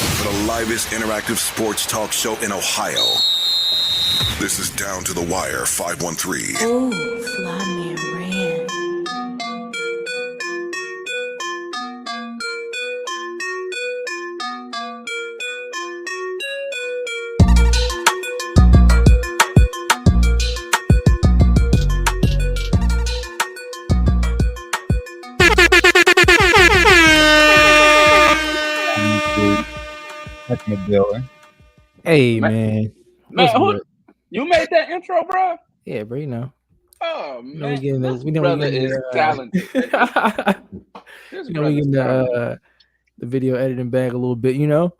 For the livest interactive sports talk show in Ohio. This is Down to the Wire 513. Oh, fly me ran. That's my building. Hey man, You made that intro, bro? Yeah, bro. You know. Oh man, this brother is talented. We getting the video editing bag a little bit, you know.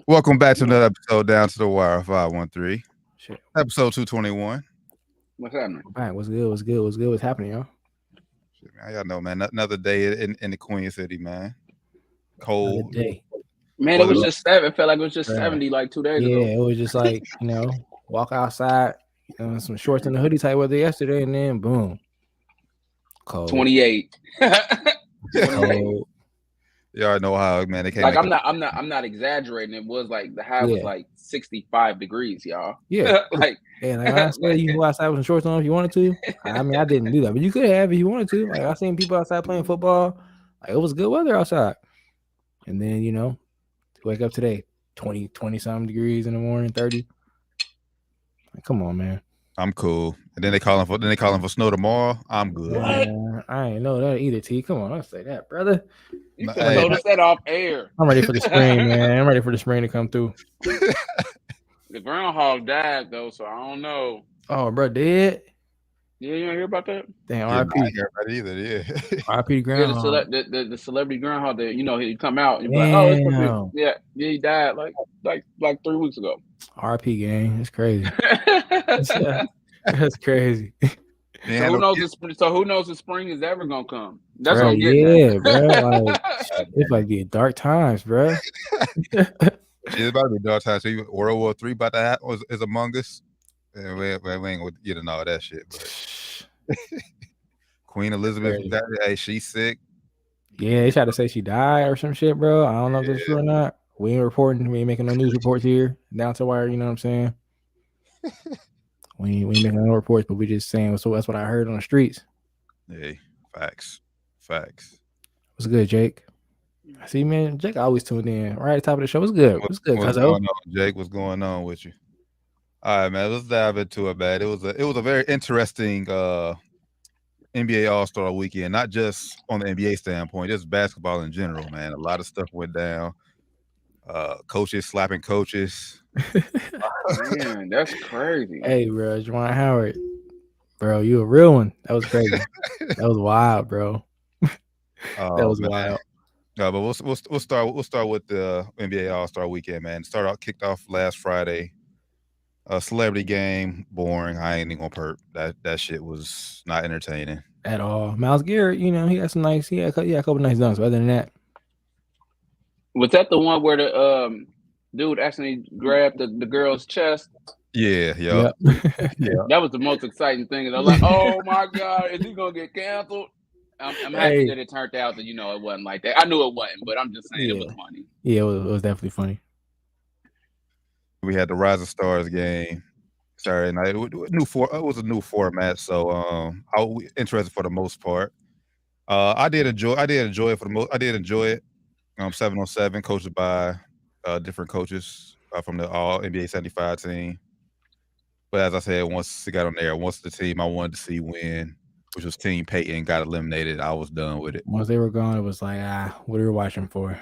Welcome back to another episode Down to the Wire 513. Shit. Episode 221. What's happening? All right, what's good? What's happening, y'all? Shit, man, y'all know, man. Another day in the Queen City, man. Cold day. Man, it was just 7. It felt like it was just 70 like 2 days ago. Yeah, it was just like, walk outside, some shorts and a hoodie type weather yesterday, and then boom. Cold. 28. Cold. Y'all know how, man. They came like I'm not exaggerating. It was like the high was like 65 degrees, y'all. Yeah. like I said, you go outside with some shorts on if you wanted to. I mean, I didn't do that, but you could have if you wanted to. Like I seen people outside playing football. Like it was good weather outside. And then, wake up today, 20 something degrees in the morning, 30. Like, come on, man. I'm cool. And then they calling for snow tomorrow. I'm good. I ain't know that either, T. Come on, don't say that, brother. You could have told us that off air. I'm ready for the spring, man. I'm ready for the spring to come through. The groundhog died though, so I don't know. Oh, bro, dead? Yeah, you don't hear about that? Damn, I RP. ain't heard about it either, yeah. RP groundhog. Yeah, the celebrity groundhog that he'd come out and be like, oh, it's yeah, he died like 3 weeks ago. RP gang, it's crazy. That's crazy. Yeah, so who knows if spring is ever gonna come? That's bro, what I'm getting bro. Like, it's like the dark times, bro. It's about to be dark time. So World War III about to happen is among us. And we ain't gonna get into all that shit. But Queen Elizabeth, she's sick. Yeah, they tried to say she died or some shit, bro. I don't know if that's true or not. We ain't reporting. We ain't making no news reports here. Down to the wire, you know what I'm saying? we ain't making no reports, but we just saying. So that's what I heard on the streets. Hey, facts. What's good, Jake? See, man, Jake always tuned in right at the top of the show. What's good? What's good, What's going on, Jake? What's going on with you? All right, man. Let's dive into it, man. It was a very interesting NBA All-Star weekend, not just on the NBA standpoint, just basketball in general, man. A lot of stuff went down. Coaches slapping coaches. Man, that's crazy. Hey, bro, Juwan Howard, bro, you a real one. That was crazy. That was wild, bro. That was wild. No, but we'll start with the NBA All-Star weekend, man. Kicked off last Friday. A celebrity game, boring. I ain't even gonna perp. That shit was not entertaining at all. Myles Garrett, he had a couple nice dunks. But other than that, was that the one where the dude actually grabbed the girl's chest? Yeah. Yeah. That was the most exciting thing. I was like, oh my god, is he gonna get canceled? I'm happy that it turned out that it wasn't like that. I knew it wasn't, but I'm just saying it was funny. Yeah, it was definitely funny. We had the Rising Stars game Saturday night. It was a new format, so I was interested for the most part. I did enjoy it for the most. I did enjoy it. 7-on-7, coached by different coaches from the All NBA 75 team. But as I said, once it got on there, once the team I wanted to see win, which was Team Peyton, got eliminated, I was done with it. Once they were gone, it was like, what are we watching for?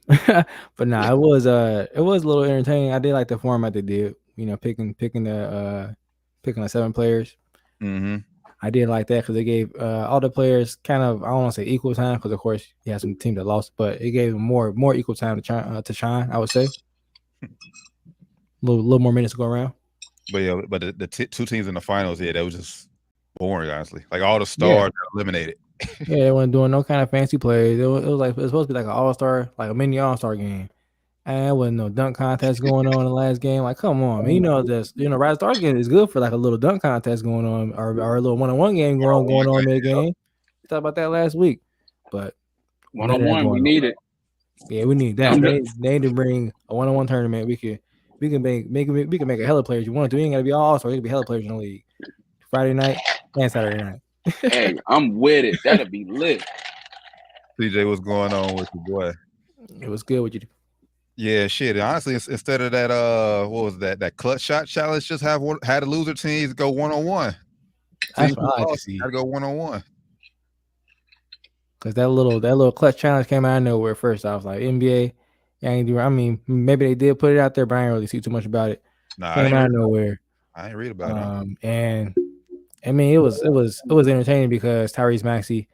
But nah, it was a little entertaining. I did like the format they did, picking the 7 players. Mm-hmm. I did like that because they gave all the players kind of, I don't want to say equal time because of course you had some teams that lost, but it gave them more equal time to shine. I would say a little more minutes to go around. But the two teams in the finals, that was just boring, honestly. Like all the stars got eliminated. Yeah, they weren't doing no kind of fancy plays. It was supposed to be like an all-star, like a mini all-star game. And there wasn't no dunk contest going on in the last game. Like, come on, man. Rising Stars game is good for like a little dunk contest going on or a little one-on-one game going on mid game. We talked about that last week. But one-on-one, we need it. Yeah, we need that. They need to bring a one-on-one tournament. We can make a hella players you want to. You ain't gotta be all so. It could be hella players in the league. Friday night and Saturday night. Hey, I'm with it. That'd be lit. CJ, what's going on with your boy? It was good with you. Yeah, shit. Honestly, instead of that, what was that clutch shot challenge? Just had a loser teams go 1-on-1. That's what I like to see. Gotta go 1-on-1. Because that little clutch challenge came out of nowhere. First, I was like, NBA, I mean, maybe they did put it out there, but I didn't really see too much about it. Nah, came out of nowhere. I ain't read about it. And I mean, it was entertaining because Tyrese Maxey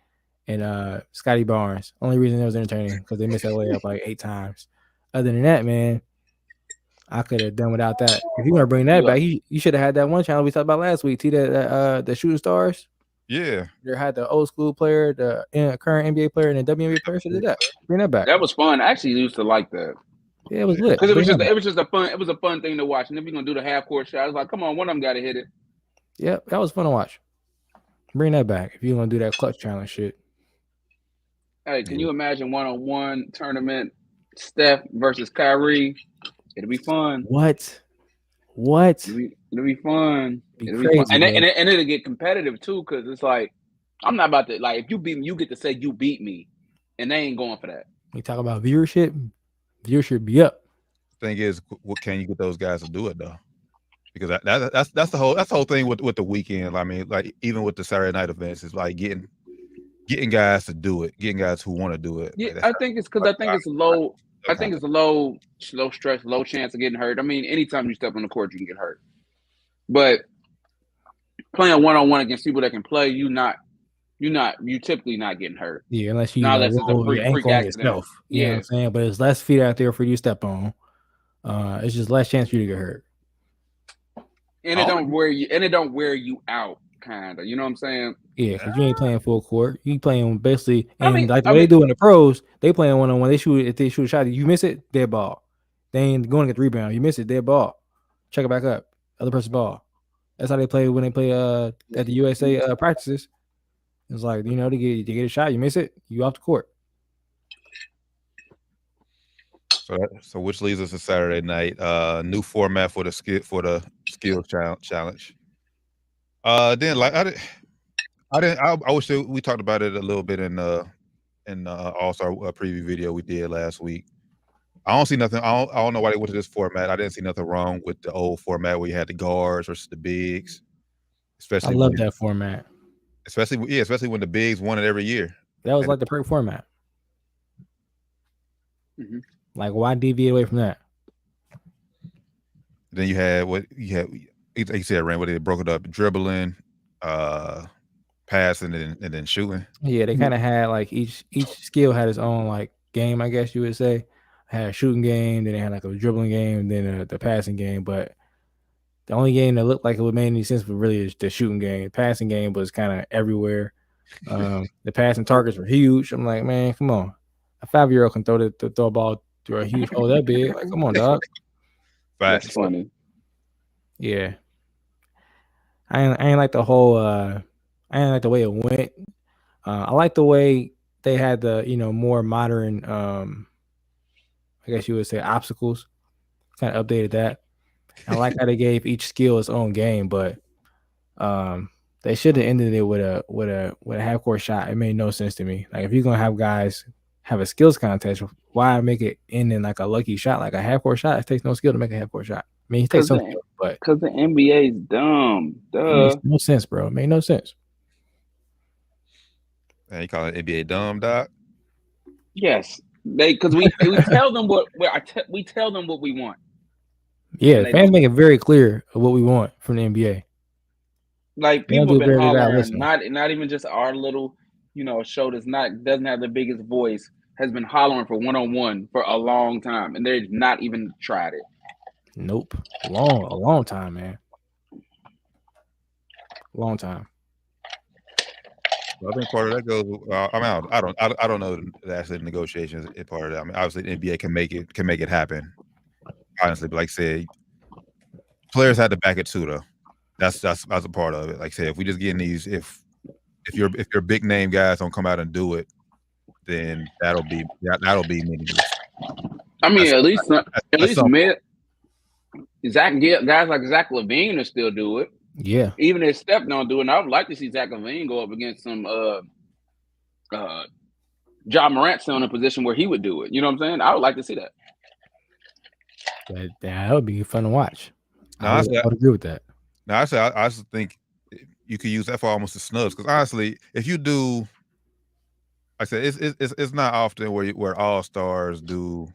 and Scotty Barnes. Only reason it was entertaining because they missed that layup like 8 times. Other than that, man, I could have done without that. If you want to bring that back, you should have had that one channel we talked about last week. See the shooting stars. Yeah, they had the old school player, the current NBA player, and the WNBA player. Should do that. Bring that back. That was fun. I actually used to like that. Yeah, it was lit. Because it was just a fun thing to watch. And if you're gonna do the half court shot, I was like, come on, one of them got to hit it. Yep, that was fun to watch. Bring that back if you're gonna do that clutch challenge shit. Hey, can you imagine 1-on-1 tournament, Steph versus Kyrie? It'll be fun. What? It'll be fun. It'll be fun. And it'll get competitive too, because it's like I'm not about to if you beat me, you get to say you beat me, and they ain't going for that. We talk about viewership. Viewership be up. Thing is, what can you get those guys to do it though? Because that's the whole thing with the weekend. I mean, like even with the Saturday night events, it's like getting guys to do it, getting guys who want to do it. Yeah, like, I think it's because I think it's low. I think it's a low stress, low chance of getting hurt. I mean, anytime you step on the court, you can get hurt. But playing 1-on-1 against people that can play, you typically not getting hurt. Yeah, unless you it's a freak accident. Yourself. You know what I'm saying? But it's less feet out there for you to step on. It's just less chance for you to get hurt. And it don't wear you out, kind of. You know what I'm saying? Yeah, because you ain't playing full court. You playing basically, and the way they do in the pros, they playing 1-on-1. If they shoot a shot, you miss it, dead ball. They ain't going to get the rebound. You miss it, dead ball. Check it back up. Other person's ball. That's how they play when they play at the USA practices. It's like, you know, they get a shot, you miss it, you off the court. So which leads us to Saturday night. New format for the skills challenge. Then like I wish we talked about it a little bit in All-Star preview video we did last week. I don't see nothing. I don't know why they went to this format. I didn't see nothing wrong with the old format where you had the guards versus the bigs. Especially I love that format. Especially when the bigs won it every year. That was like the perfect format. Mm-hmm. Like, why deviate away from that? Then you had you said, Rand, what they broke it up: dribbling, passing, and then shooting. Yeah, they kind of had like each skill had its own like game, I guess you would say. Had a shooting game, then they had like a dribbling game, and then the passing game. But the only game that looked like it would make any sense was really the shooting game. The passing game was kind of everywhere. The passing targets were huge. I'm like, man, come on. A 5-year-old can throw a ball through a huge hole that big. Like, come on, dog. That's funny. Yeah. I ain't like the whole I ain't like the way it went. I like the way they had the, more modern I guess you would say obstacles. Kind of updated that. I like how they gave each skill its own game, but they should have ended it with a half court shot. It made no sense to me. Like, if you're gonna have guys have a skills contest, why make it end in like a lucky shot, like a half court shot? It takes no skill to make a half court shot. I mean, it takes some skill, but because the NBA is dumb. Duh. It makes no sense, bro. It made no sense. Man, you call it NBA dumb, doc? Yes, because we tell them we tell them what we want. Yeah, fans make it very clear of what we want from the NBA. Like, people have been hollering, not even just our little, show doesn't have the biggest voice, has been hollering for 1-on-1 for a long time, and they've not even tried it. Nope, a long time, man. Long time. Well, I think part of that goes. I don't know the actual negotiations is part of that. I mean, obviously the NBA can make it happen. Honestly, but like I said, players had to back it too, though. That's a part of it. Like I said, if we just getting these, if your big name guys don't come out and do it, then that'll be meaningless. I mean, at least something. mid. Guys like Zach LaVine will still do it. Yeah. Even if Steph don't do it, and I would like to see Zach LaVine go up against some John Morant still in a position where he would do it. You know what I'm saying? I would like to see that. That would be fun to watch. No, I would agree with that. No, I just think you could use that for almost the snubs, because honestly, if you do, like I said, it's not often where all stars do,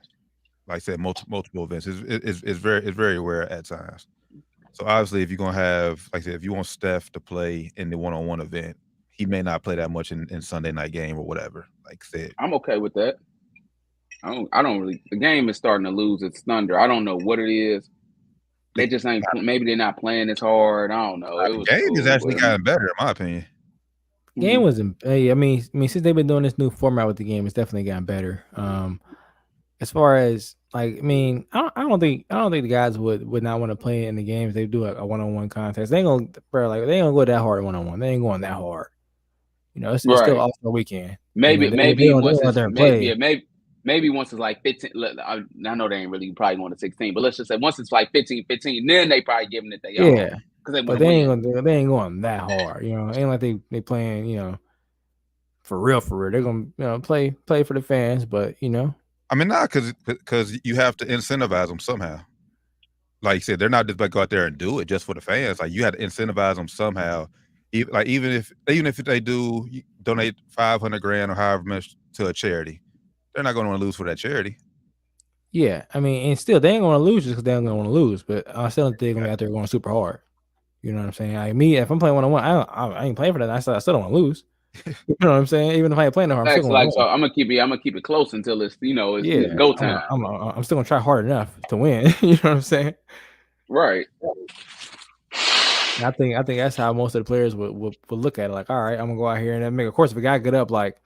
like I said, multiple events. It's very rare at times. So obviously, if you're gonna have, like I said, if you want Steph to play in the one-on-one event, he may not play that much in Sunday night game or whatever. Like I said, I'm okay with that. I don't really. The game is starting to lose its thunder. I don't know what it is. They just ain't. Maybe they're not playing as hard. I don't know. The game has actually gotten better, in my opinion. Game wasn't. I mean, since they've been doing this new format with the game, it's definitely gotten better. As far as like, I mean, I don't think the guys would not want to play in the games. They do a one-on-one contest. They ain't gonna, bro, like they ain't gonna go that hard one-on-one. They ain't going that hard. You know, it's still All-Star weekend. Maybe you know, once it's maybe once it's like 15. I know they ain't really probably going to 16, but let's just say once it's like 15, then they probably giving it their yeah. Because they ain't going that hard. You know, ain't like they playing. You know, for real. They're gonna play for the fans, but you know. I mean, not because you have to incentivize them somehow. Like you said, they're not just like go out there and do it just for the fans. Like you had to incentivize them somehow. Even if they do donate $500,000 or however much to a charity, they're not going to want to lose for that charity. Yeah, I mean, and still they ain't going to lose just because they ain't going to want to lose. But I still don't think they're going to be out there going super hard. You know what I'm saying? Like me, if I'm playing one-on-one, I ain't playing for that. I still don't want to lose. You know what I'm saying? Even if I ain't playing that hard, I'm still going to so I'm gonna keep it close until it's it's go time. I'm still gonna try hard enough to win. You know what I'm saying? Right. And I think that's how most of the players would look at it. Like, all right, I'm gonna go out here and then make. Of course, if a guy get up like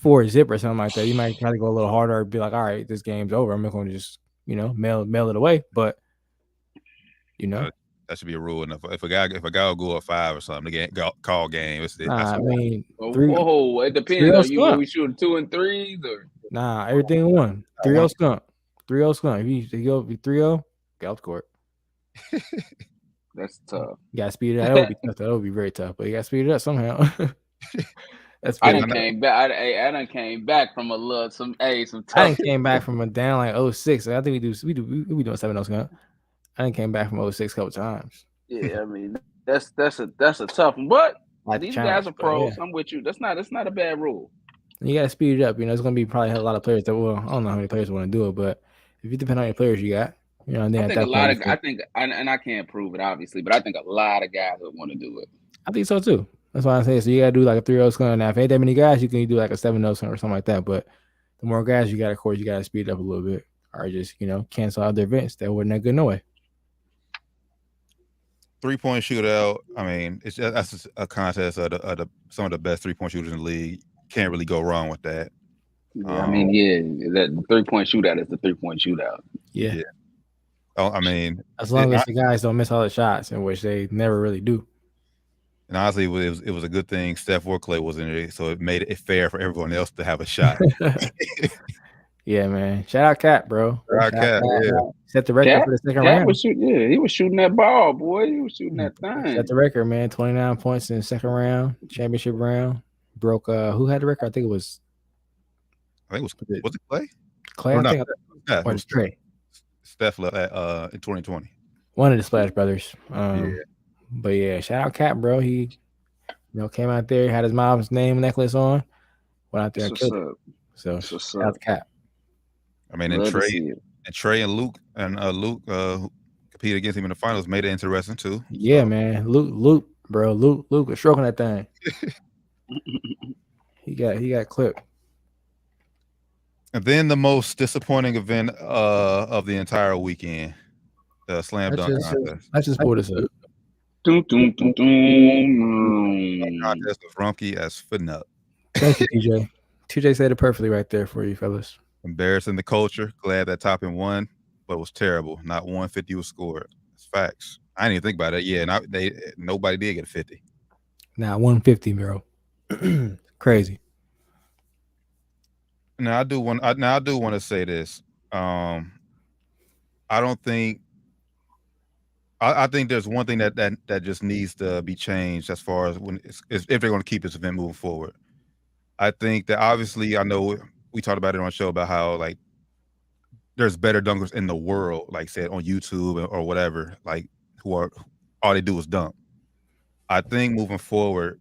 4-0 or something like that, you might try to go a little harder. Or be like, all right, this game's over. I'm not gonna just mail it away. But that should be a rule. And if a guy will go up 5 or something, call game. I mean, it depends. We shooting 2 and 3s or everything in one. 3-0 skunk. 3-0 skunk. If you go 3-0, get off the court. That's tough. You gotta speed it up. That would be tough. That would be very tough. But you gotta speed it up somehow. That's I done came back. I done came back from some tough. I done came back from a down like 06. I think we doing 7-0 skunk. I done came back from 06 a couple times. Yeah, I mean that's a tough one. But these guys are pros. Yeah. I'm with you. That's not a bad rule. You gotta speed it up. You know, it's gonna be probably a lot of players that I don't know how many players want to do it, but if you depend on your players you got, and then I can't prove it obviously, but I think a lot of guys would want to do it. I think so too. That's why I say so. You gotta do like a 3-0 skunk. Now, if ain't that many guys, you can do like a 7-0 skunk or something like that. But the more guys you got, of course, you gotta speed it up a little bit, or just cancel out their events that wasn't that good no way. 3-point shootout. I mean, that's a contest of some of the best 3-point shooters in the league. Can't really go wrong with that. Yeah, that 3-point shootout is the 3-point shootout. Yeah. I mean, as long as the guys don't miss all the shots, in which they never really do. And honestly, it was a good thing Steph or Clay wasn't in it, so it made it fair for everyone else to have a shot. Yeah, man. Shout out Cap, bro. Shout out Cap. Yeah. Set the record for the second round. He was shooting that ball, boy. He was shooting that thing. Set the record, man. 29 points in the second round, championship round. Broke. Who had the record? I think it was was it Clay? Clay, I think. Or it was Trey. Steph left in 2020. One of the Splash Brothers. But yeah, shout out Cap, bro. He, came out there, had his mom's name necklace on, went out there and killed it. So shout out to Cap. I mean, and Trey and Luke who competed against him in the finals made it interesting too. Yeah, man. Luke was stroking that thing. He got clipped. And then the most disappointing event of the entire weekend, the slam dunk contest. Let's just pull this up. Contest was runky as nut. Thank you, TJ. TJ said it perfectly right there for you, fellas. Embarrassing the culture. Glad that Toppin won, but it was terrible. Not 150 was scored. It's facts. I didn't even think about it. Yeah, nobody did get a 50. Nah, 150, bro. Crazy. Now I do want to say this. I don't think. I think there's one thing that just needs to be changed as far as if they're going to keep this event moving forward. I think that obviously, I know we talked about it on the show about how like there's better dunkers in the world, like said on YouTube or whatever, like who are all they do is dunk. I think moving forward,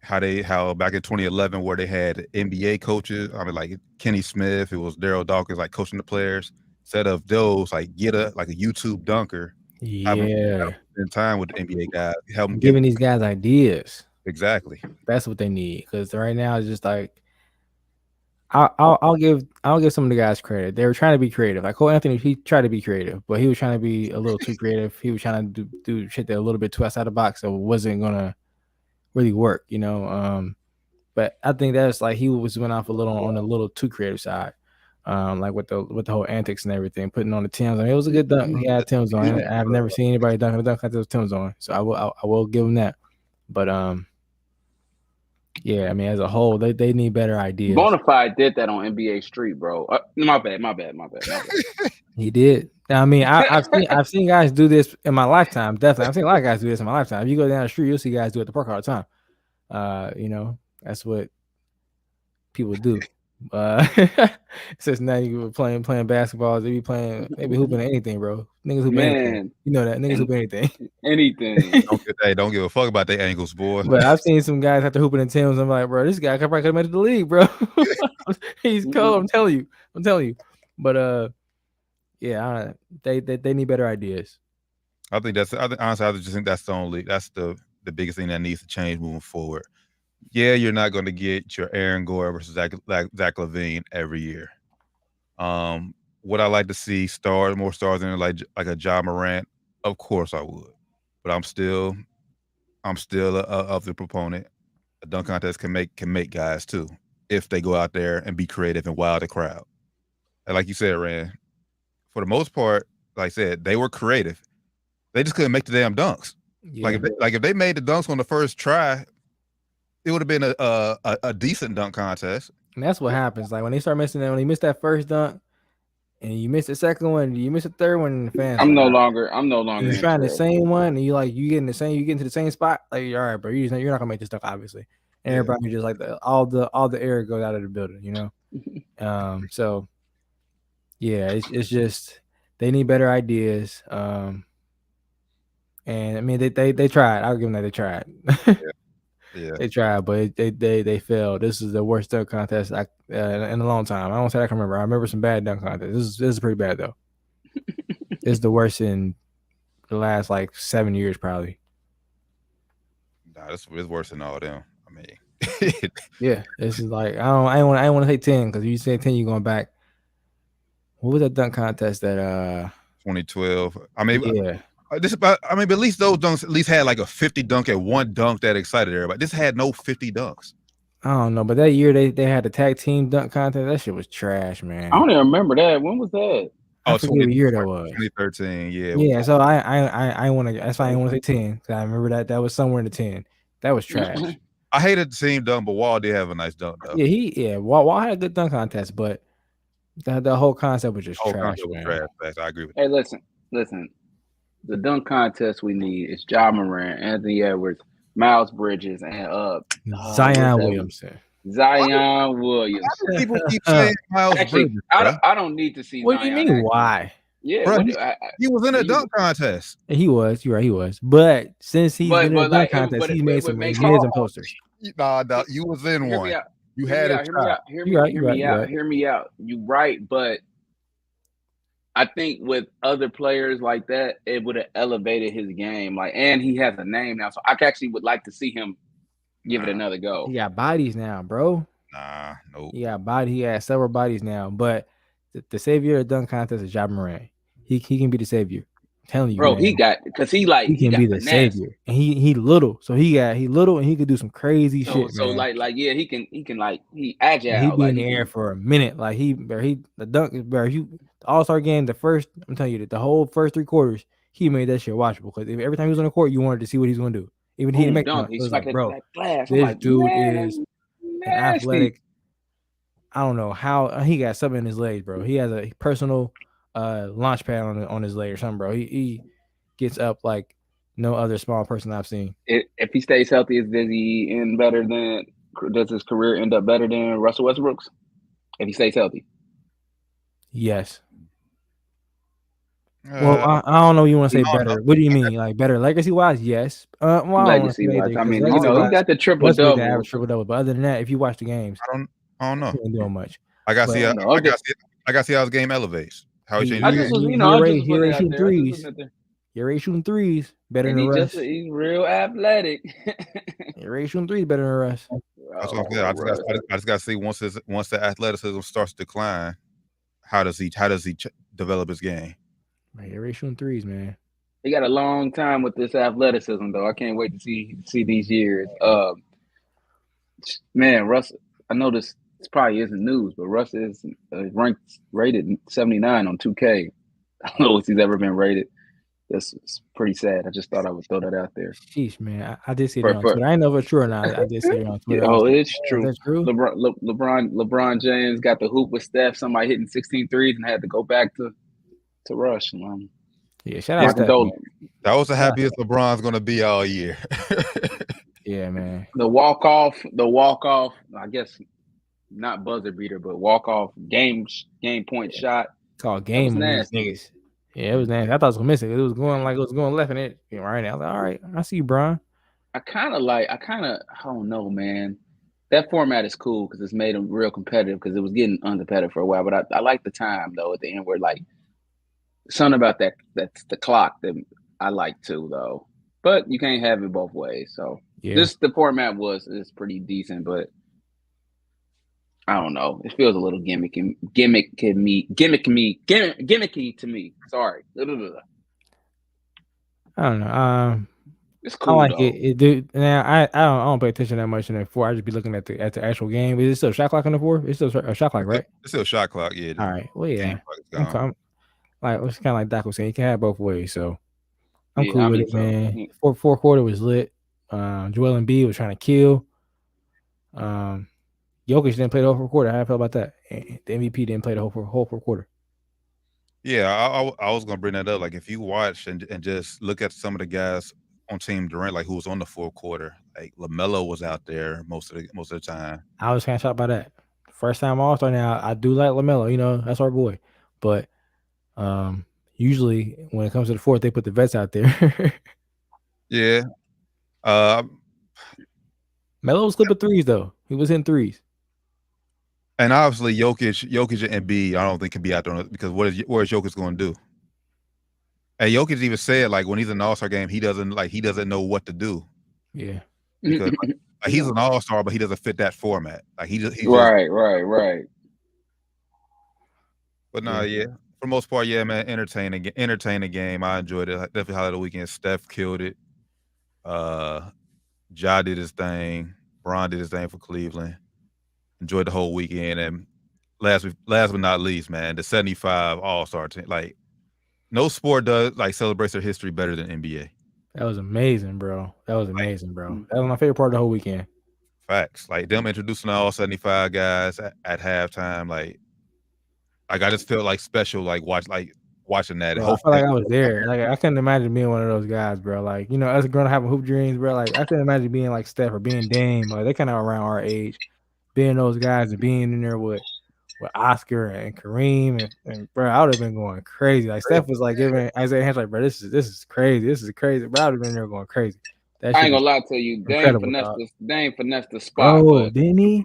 how back in 2011 where they had NBA coaches, I mean like Kenny Smith, it was Daryl Dawkins like coaching the players. Instead of those, like get a YouTube dunker. Yeah, spend time with the NBA guys, help them giving these guys ideas. Exactly. That's what they need, because right now it's just like I'll give some of the guys credit. They were trying to be creative. Like Cole Anthony, he tried to be creative, but he was trying to be a little too creative. He was trying to do shit that a little bit too outside the box, so it wasn't gonna really work, you know. But I think that's like he went off a little on a little too creative side. Like with the whole antics and everything, putting on the Timbs. I mean, it was a good dunk. He had Timbs on. I've never seen anybody dunking a dunk contest with Timbs on, so I will give him that. But yeah, I mean, as a whole, they need better ideas. Bonafide did that on NBA Street, bro. My bad. He did. I mean, I've seen guys do this in my lifetime. Definitely, I've seen a lot of guys do this in my lifetime. If you go down the street, you'll see guys do it at the park all the time. You know, that's what people do. Since now you were playing basketball, they be hooping anything, bro. Niggas hooping anything. You know that niggas hooping anything. Anything. Don't give a fuck about their ankles, boy. But I've seen some guys after hooping in Timbs. I'm like, bro, this guy probably could have made it to the league, bro. He's cold. I'm telling you. But yeah, they need better ideas. Honestly, I just think that's the biggest thing that needs to change moving forward. Yeah, you're not going to get your Aaron Gore versus Zach LaVine every year. Would I like to see more stars in it, like a Ja Morant? Of course I would, but I'm still of the proponent. A dunk contest can make guys too if they go out there and be creative and wow the crowd. And like you said, Rand, for the most part, like I said, they were creative. They just couldn't make the damn dunks. Yeah. If they made the dunks on the first try, it would have been a decent dunk contest. And that's what happens. Like when they start missing that, when they miss that first dunk, and you miss the second one, you miss the third one, the fans. I'm no longer. You're trying the same one, and you get into the same spot. Like, all right, bro, you're not gonna make this dunk, obviously. And everybody just like all the air goes out of the building, you know. So yeah, it's just they need better ideas. And I mean they tried. I'll give them that they tried. Yeah. They tried, but they failed. This is the worst dunk contest in a long time. I don't say I can remember. I remember some bad dunk contests. This is pretty bad though. It's the worst in the last like 7 years probably. Nah, it's worse than all of them. I mean, yeah, this is like I don't want to say 10 because if you say 10, you're going back. What was that dunk contest that 2012? I mean, yeah. But at least those dunks at least had like a 50 dunk and one dunk that excited everybody. This had no 50 dunks. I don't know, but that year they had the tag team dunk contest. That shit was trash, man. I don't even remember that. When was that? I forget what year that was. 2013, yeah. Yeah, so I want to. That's why I want to say 10 because I remember that was somewhere in the 10. That was trash. I hated the team dunk, but Wall did have a nice dunk though. Yeah, Wall had a good dunk contest, but the whole concept was just trash. I agree with you. Hey, listen. The dunk contest we need is Ja Morant, Anthony Edwards, Miles Bridges, and Zion Williamson. Zion Williamson. People keep saying Miles Bridges. I don't need to see. What do you mean? Why? Yeah, bro, he was in a dunk contest. He was. You're right. He was. But since he's in a dunk contest, he made some amazing posters. Nah, you was in one. You had a try. Hear me out. You right, but I think with other players like that, it would have elevated his game. Like, and he has a name now, so I actually would like to see him give it another go. He got bodies now, bro. Nah, nope. He has several bodies now, but the savior of dunk contest is Ja Morant. He can be the savior. I'm telling you, bro. Man. He can be the savior, and he little, so he little, and he could do some crazy shit. So man. like yeah, he can he agile. And he be in the air for a minute, like the dunk is the All-Star game. I'm telling you that the whole first 3 quarters, he made that shit watchable because every time he was on the court, you wanted to see what he's going to do. Even he didn't make dunk. He's like, bro, this dude is an athletic I don't know how he got something in his legs, bro. He has a personal launch pad on his leg or something, bro. He gets up like no other small person I've seen. If he stays healthy, does his career end up better than Russell Westbrook's? If he stays healthy. Yes. Well, I don't know. You want to say better? What do you mean, like better legacy wise? Yes. Well, legacy wise. I mean, he got the triple double. Average triple double. But other than that, if you watch the games, I don't know. He ain't doing much. I got to see how his game elevates. How he changes. He already shooting threes. You're already shooting threes better than the rest. He's real athletic. You're already shooting threes better than the rest. That's what I'm saying. I just got to see once the athleticism starts to decline, how does he develop his game? Man, you're already shooting threes, man. He got a long time with this athleticism, though. I can't wait to see these years. Man, Russ. I know this probably isn't news, but Russ is rated 79 on 2K. I don't know if he's ever been rated. That's pretty sad. I just thought I would throw that out there. Sheesh, man. I did see it on Twitter. I didn't know if it's true or not. I did see it on Twitter. It's true. That's true. LeBron James got the hoop with Steph. Somebody hitting 16 threes and had to go back to rush. Yeah, shout out Steph. That was the happiest LeBron's going to be all year. Yeah, man. The walk off. I guess not buzzer beater, but walk off game point shot. Called game niggas. Yeah, it was nasty. I thought it was gonna miss it. It was going left and it right now. I was like, all right, I see you, Brian. I don't know, man. That format is cool because it's made them real competitive because it was getting uncompetitive for a while. But I like the time though at the end where like something about that's the clock that I like too though. But you can't have it both ways. So the format is pretty decent, but I don't know. It feels a little gimmicky to me. Sorry. I don't know. It's cool. I like it, dude. Now I don't pay attention that much in the four. I just be looking at the actual game. Is it still shot clock in the four? It's still a shot clock, right? It's still shot clock. Yeah. All right. Well, yeah. I'm like it's kind of like Doc was saying. You can have both ways. So I'm cool with it, man. Fourth quarter was lit. Joel Embiid was trying to kill. Jokic didn't play the whole fourth quarter. How I feel about that? The MVP didn't play the whole fourth quarter. Yeah, I was gonna bring that up. Like, if you watch and just look at some of the guys on Team Durant, like who was on the fourth quarter, like LaMelo was out there most of the time. I was kind of shocked by that. First time All-Star. Now I do like LaMelo. You know, that's our boy. But usually when it comes to the fourth, they put the vets out there. Yeah. Melo was clipping threes though. He was in threes. And obviously, Jokic and Embiid, I don't think can be out there because what is Jokic going to do? And Jokic even said, like, when he's in the All-Star game, he doesn't know what to do. Yeah, because like, he's an All-Star, but he doesn't fit that format. Like he right. But no, for the most part, yeah, man, entertaining game. I enjoyed it. Definitely highlight of the weekend. Steph killed it. Ja did his thing. Bron did his thing for Cleveland. Enjoyed the whole weekend, and last but not least, man, the 75 All-Star team. Like, no sport does celebrates their history better than NBA. That was amazing, bro. That was my favorite part of the whole weekend. Facts. Like them introducing all 75 guys at halftime. Like I just felt like special. Watching that. Bro, I felt like I was there. Like I couldn't imagine being one of those guys, bro. Like, you know, us growing up having hoop dreams, bro. Like I couldn't imagine being like Steph or being Dame. Like they kind of around our age. Being those guys and being in there with Oscar and Kareem and bro, I would have been going crazy. Like Steph was like giving Isaiah Handshake, bro, this is crazy. This is crazy. But I would have been there going crazy. I ain't gonna lie to you. Dame finessed the spot. Oh, didn't he?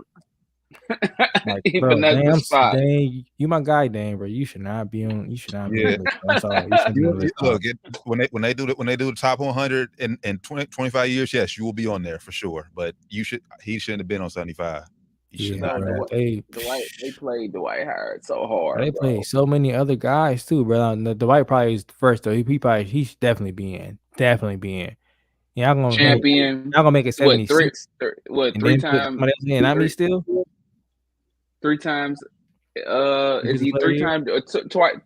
Like, he bro, finessed the spot. Dame, you my guy, Dame, bro. You should not be on. You should not be on. That's all. Look, when they do the top 100 in 25 years, yes, you will be on there for sure. But he shouldn't have been on 75. They played Dwight Howard so hard. They played so many other guys too, bro. Dwight probably is first though. He's definitely being. Yeah, I'm gonna champion. I'm gonna make it 76. Three times? Not me still. 3 times. Is he 3 times?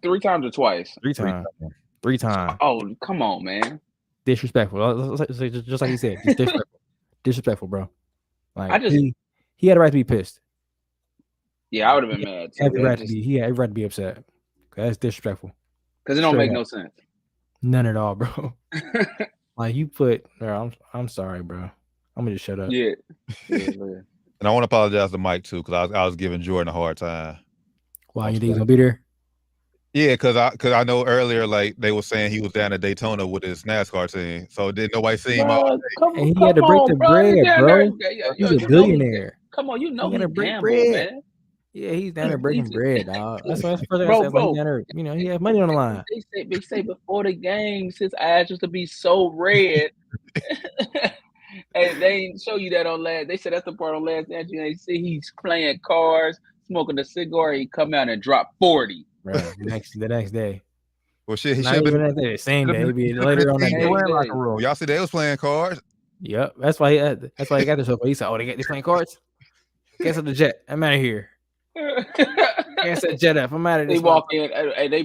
Three times or twice? 3 times. 3 times. Oh, come on, man. Disrespectful. Just like you said. Disrespectful, bro. Like he had a right to be pissed. Yeah, I would have been mad He had too. the right to be. He had every right to be upset. That's disrespectful. Because it don't Straight make up. no sense. None at all, bro. Like you put, bro, I'm sorry, bro. I'm gonna just shut up. Yeah. And I want to apologize to Mike too, because I was giving Jordan a hard time. Why you think he's gonna be there? Yeah, because I know earlier, like they were saying he was down at Daytona with his NASCAR team, so did nobody see him? Bro, And he had to break the bread, bro. He's a billionaire. Come on, you know He he gotta break gamble, bread. man. Yeah, he's down there breaking bread, dog. That's the first thing I Bro, said. Like, he's down there, you know, he had money on the line. They say before the games, his eyes used to be so red. And they didn't show you that on last. They said that's the part on last night. You see, he's playing cards, smoking a cigar. He come out and drop 40. Right, the next day. Well, shit, he Not should have even been that day, same day. Maybe later on that day. Locker room. Y'all see they was playing cards. Yep, that's why he got this. So he said, "Oh, they playing cards. Cancel the jet. I'm out of here. Cancel the jet up. I'm out of this." They walk in. Hey, they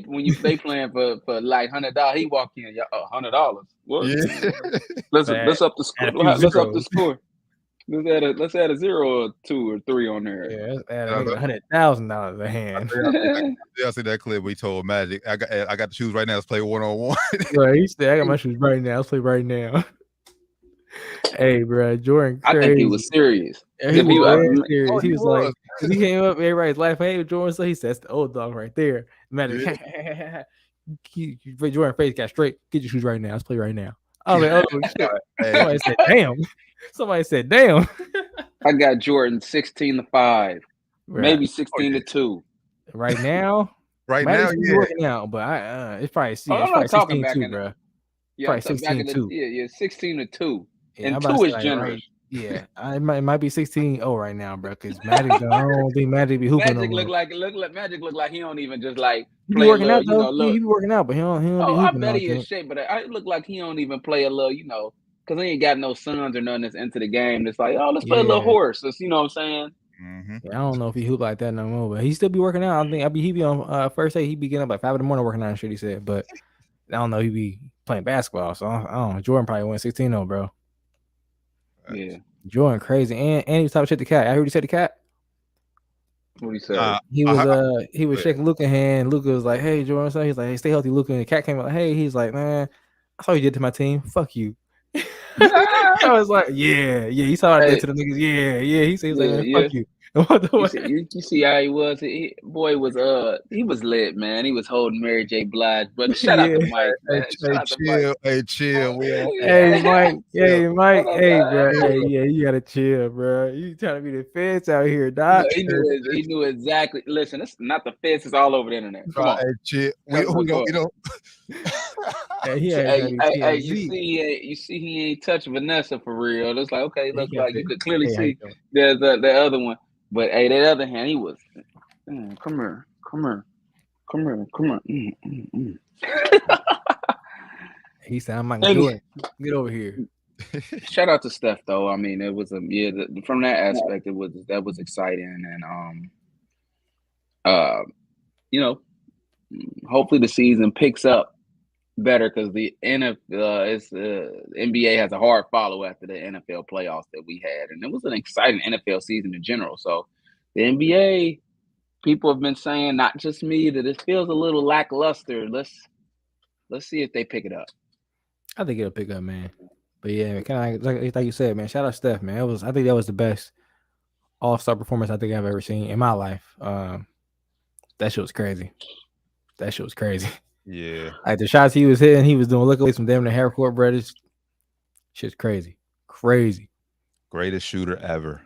playing for like $100. He walk in. $100. What? Yeah. Let's up the score. Let's up the score. Let's add a 0 or 2 or 3 on there. Yeah, that's $100,000 a hand. Yeah, I see that clip where he told Magic, I got to choose right now. Let's play 1-on-1. Right, he said, "I got my shoes right now. Let's play right now." Hey, bro, Jordan. Crazy. I think he was serious. Yeah, he was serious. He was like, he came up, everybody's laughing. Hey, Jordan. So he said, "That's the old dog right there." Magic. Jordan face got straight. Get your shoes right now. Let's play right now. I was like, "Oh shit!" Somebody said, "Damn." Somebody said, "Damn." I got Jordan 16-5, maybe 16-2. Right now, yeah. Working out, but it's probably it's probably 16-2, bro. Yeah, probably 16-2. Yeah, 16-2. Yeah, and 2 is generous. Right. Yeah, it might be 16-0 right now, bro. Because Magic, I don't think Magic be hooping. Magic no look like Magic look like he don't even just like he play be working out little, though. He be working out, but he don't be hooping. I bet he in shape, but I look like he don't even play a little, because he ain't got no sons or nothing that's into the game. It's like, let's play a little horse. That's, you know what I'm saying? Mm-hmm. Yeah, I don't know if he hoop like that no more, but he still be working out. I think he be on first day. He be getting up like 5 a.m. working out and shit. He said, but I don't know. He be playing basketball, so I don't know. Jordan probably went 16-0, bro. Yeah, Jordan crazy, and he was talking shit to Cat. I heard he said to Cat. What he said? He was shaking Luka's hand. Luka was like, "Hey, Jordan," so he's like, "Hey, stay healthy, Luka." And the Cat came out, "Hey," he's like, "Man, I saw what you did to my team. Fuck you." I was like, "Yeah." You saw what I did to the niggas. Yeah. He said, "Man, fuck you." You see how he was? He was lit, man. He was holding Mary J. Blige, but shout out to Mike, man. Chill, Will. Hey, Mike. Hey, bro. Hey, yeah, you gotta chill, bro. You trying to be the feds out here, doc? He knew exactly. Listen, it's not the feds. It's all over the internet. Come on. Hey, chill. You see, he ain't touched Vanessa for real. It's like, okay, looks like you could clearly see there's the other one. But hey, that other hand, he was, come here. He said, "I'm not gonna do it. Get over here." Shout out to Steph, though. I mean, it was from that aspect, that was exciting, and hopefully the season picks up better because the NBA has a hard follow after the NFL playoffs that we had, and it was an exciting NFL season in general. So the NBA, people have been saying, not just me, that it feels a little lackluster. Let's see if they pick it up. I think it'll pick up, man. But yeah, kind of like you said, man. Shout out Steph, man. I think that was the best all-star performance I think I've ever seen in my life. That shit was crazy. Yeah. Like the shots he was hitting, he was doing lookaways from damn near half court, bro. This shit's crazy. Greatest shooter ever.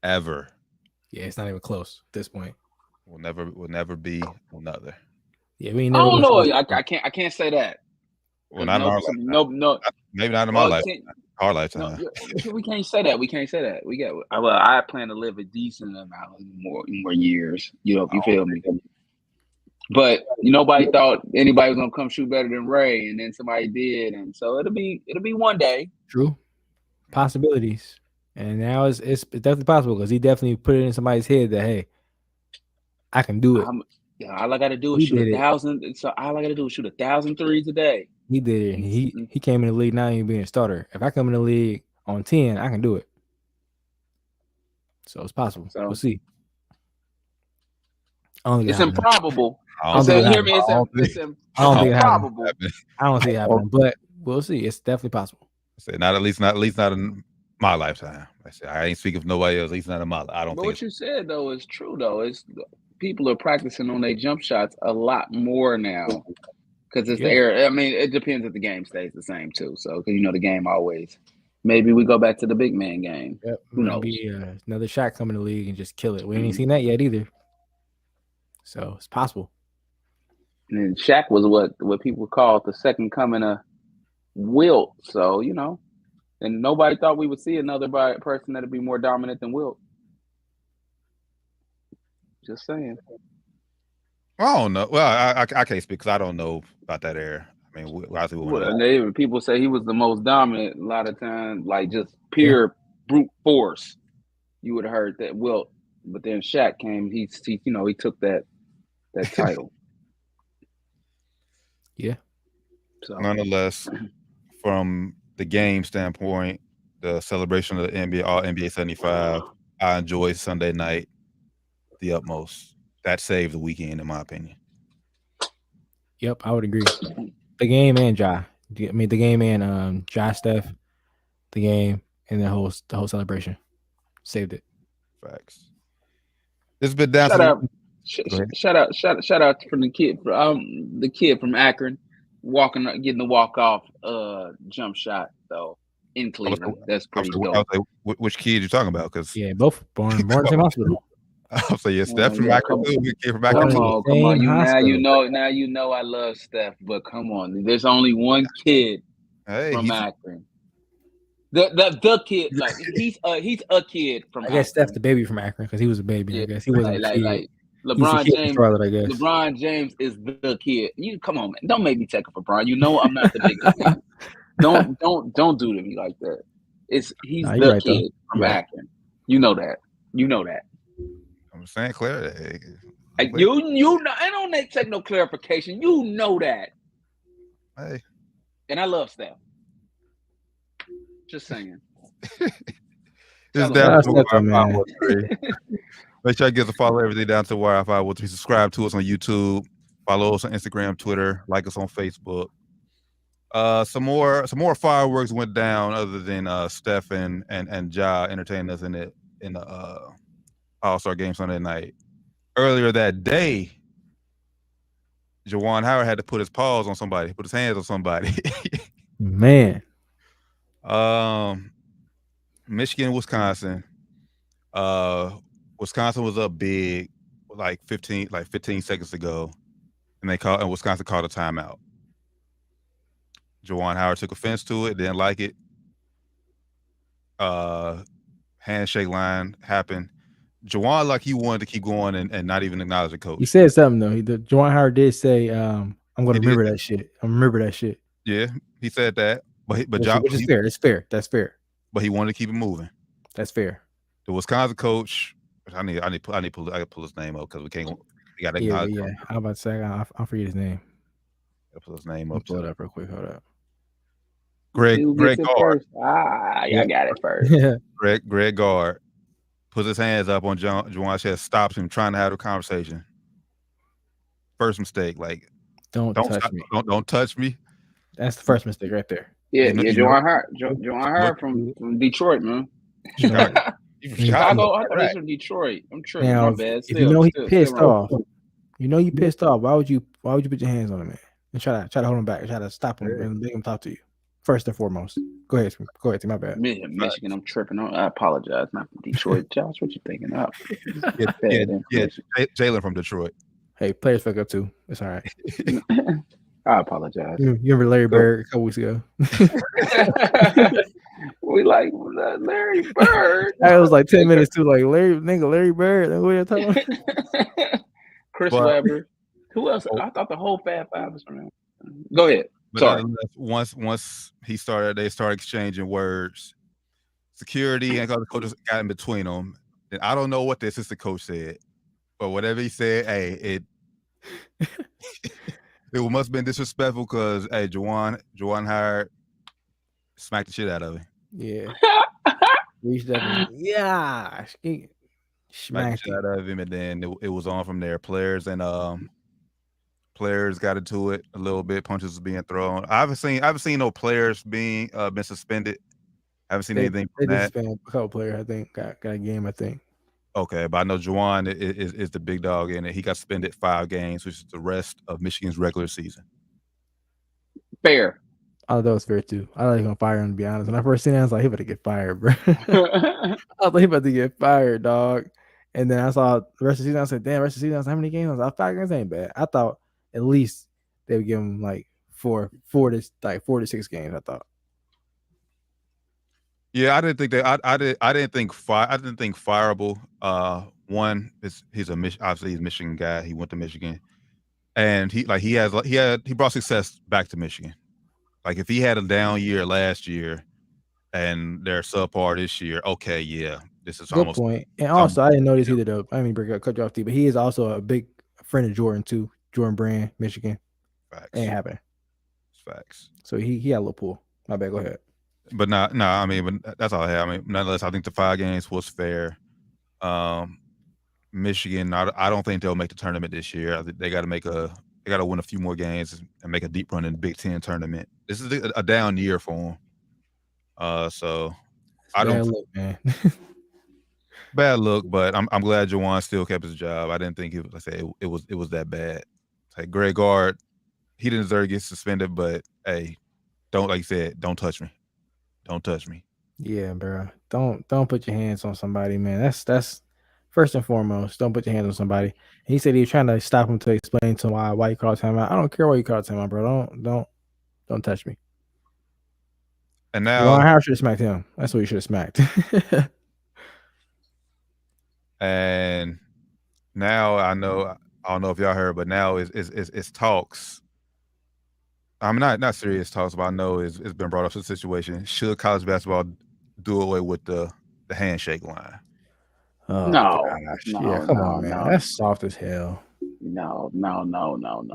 Yeah, it's not even close at this point. Will never be another. Yeah, we ain't I never. don't know. I can't say that. Well, not in our lifetime. No. Maybe not in my lifetime. Our lifetime. No, we can't say that. I plan to live a decent amount more years. If you feel me. But nobody thought anybody was gonna come shoot better than Ray, and then somebody did, and so it'll be one day. True. Possibilities, and now it's definitely possible because he definitely put it in somebody's head that, hey, I can do it. All I got to do is shoot 1,000. So all I got to do is shoot 1,000 threes a day. He did it. He came in the league now. He being a starter. If I come in the league on 10, I can do it. So it's possible. So we'll see. It's improbable. I don't So think hear me. I don't It's think- I don't think it happened. improbable. I don't see it happening, but we'll see. It's definitely possible. I said, not at least not in my lifetime. I said, I ain't speaking of nobody else. At least not in my life. I don't But think. what you said though is true though. It's people are practicing on their jump shots a lot more now because it's the air. I mean, it depends if the game stays the same too. So because the game always. Maybe we go back to the big man game. Yep. Who knows? Maybe another shot come in the league and just kill it. We ain't seen that yet either. So it's possible. And Shaq was what people call the second coming of Wilt. So and nobody thought we would see another person that'd be more dominant than Wilt. Just saying. I don't know. Well, I can't speak because I don't know about that era. I mean, people say he was the most dominant. A lot of times, like just pure brute force. You would have heard that Wilt, but then Shaq came. He took that title. Yeah. So nonetheless, from the game standpoint, the celebration of the NBA All NBA 75, I enjoyed Sunday night the utmost. That saved the weekend, in my opinion. Yep, I would agree. The game and Ja. I mean, the game and Ja, Steph, the game and the whole celebration saved it. Facts. It's been down. Shout out from the kid from Akron, getting the walk off jump shot though in Cleveland. That's pretty dope. Which kid you talking about? Because both born in the same hospital. I'll say Steph from Akron. Kid from Come Akron. on. Now you know I love Steph, but come on. There's only one kid from Akron. The kid, like he's a kid from Akron. I guess Steph the baby from Akron because he was a baby. Yeah, I guess he wasn't like LeBron James. Charlotte, I guess. LeBron James is the kid. You come on, man. Don't make me take it for Bron. I'm not the biggest fan. Don't do to me like that. He's the kid from Akron. You know that. I'm saying clear. You know, I don't take no clarification. You know that. Hey. And I love Steph. Just saying. It's down to man. Make sure you give us a follow. Everything down to Wire 513. Subscribe to us on YouTube. Follow us on Instagram, Twitter. Like us on Facebook. Some more fireworks went down other than Steph and Ja entertaining us in the All-Star game Sunday night. Earlier that day, Juwan Howard had to put his hands on somebody. Man. Michigan, Wisconsin. Wisconsin was up big like 15 seconds ago, and Wisconsin called a timeout. Juwan Howard took offense to it, didn't like it. Handshake line happened. Juwan, like he wanted to keep going and not even acknowledge the coach. He said something though. Juwan Howard did say, "I'm going to remember that shit. I'm remember that shit." Yeah, he said that, but which is fair. It's fair. That's fair. But he wanted to keep it moving. That's fair. The Wisconsin coach, I can pull his name up because we can't. We got to acknowledge. Yeah. I'm about to say I'll forget his name. I'll pull his name up. Pull it up real quick. Hold up. Greg Gard. I got it first. Greg Gard puts his hands up on Juwan's chest, stops him trying to have a conversation. First mistake, like don't touch me. Don't touch me. That's the first mistake right there. Yeah, Juwan Howard from Detroit, man. Chicago. I thought he was from Detroit. I'm tripping. Now, my bad. If you know he pissed off, you pissed off. Why would you put your hands on him, man? And try to hold him back, try to stop him and make him talk to you. First and foremost. Go ahead, my bad. Michigan, I'm tripping. I apologize. Not from Detroit. Josh, what you thinking of? Jalen from Detroit. Hey, players fuck up too. It's all right. I apologize. You remember Larry Bird a couple weeks ago? We like Larry Bird. That was like 10 minutes too. Like Larry Bird. What are you talking about? Chris Webber. Who else? I thought the whole Fab Five was from him. Go ahead. Sorry. Once they started exchanging words. Security and other coaches got in between them. And I don't know what the assistant coach said, but whatever he said, hey, it must have been disrespectful because Juwan Howard smacked the shit out of him. Yeah. Reached up and, Like Smacked the shot of him, and then it was on from there. Players got into it a little bit. Punches was being thrown. I haven't seen no players been suspended. I haven't seen anything They from that. suspended a couple players. I think got a game. I think. Okay, but I know Juwan is the big dog in it. He got suspended 5 games, which is the rest of Michigan's regular season. Fair. I thought that was fair too. I thought he was gonna fire him, to be honest. When I first seen it, I was like, he about to get fired, bro. I thought he about to get fired, dog. And then I saw the rest of the season. I said, damn, rest of the season. I was like, how many games? I was like, 5 games ain't bad. I thought at least they would give him like four to 6 games. I thought. Yeah, I didn't think that. I didn't think fireable. One is obviously he's a Michigan guy. He went to Michigan, and he brought success back to Michigan. Like if he had a down year last year, and they're subpar this year, okay, yeah, this is Good almost point. And also, I didn't know this either though. I mean, cut you off, T, but he is also a big friend of Jordan too. Jordan Brand, Michigan. facts. Ain't happening. Facts. So he had a little pull. My bad. Go ahead. But I mean, but that's all I have. I mean, nonetheless, I think the 5 games was fair. Michigan, I don't think they'll make the tournament this year. I think they got to win a few more games and make a deep run in the Big Ten tournament. This is a down year for them. So I don't look, man. bad look, but I'm glad Juwan still kept his job. I didn't think it was that bad. Like Greg Gard, he didn't deserve to get suspended, but hey, like you said, don't touch me. Don't touch me. Yeah, bro. Don't put your hands on somebody, man. That's first and foremost. Don't put your hands on somebody. He said he was trying to stop him to explain to him why you called him out. I don't care why you called him out, bro. Don't touch me. And now Juwan Howard should have smacked him. That's what he should have smacked. And now I don't know if y'all heard, but now it's talks. I'm not serious talks, but I know it's been brought up to the situation. Should college basketball do away with the handshake line? Oh, No. gosh. No, Yeah, come no, on, man. no. That's soft as hell. No.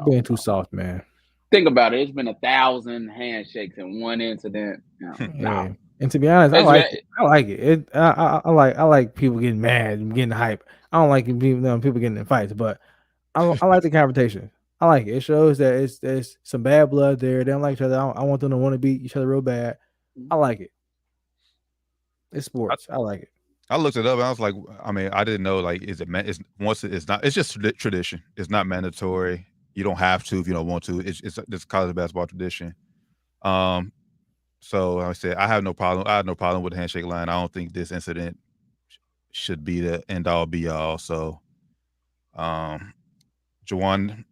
Being too soft, man. Think about it. It's been 1,000 handshakes in one incident. No. Yeah. And to be honest, I like it. I like people getting mad and getting hype. I don't like people getting in fights, but I like the confrontation. I like it. It shows that there's some bad blood there. They don't like each other. I want them to want to beat each other real bad. I like it. It's sports. I like it. I looked it up and I was like, I mean, I didn't know, like, it's just tradition. It's not mandatory. You don't have to if you don't want to. It's college basketball tradition. So like I said, I had no problem with the handshake line. I don't think this incident should be the end all be all. So Juwan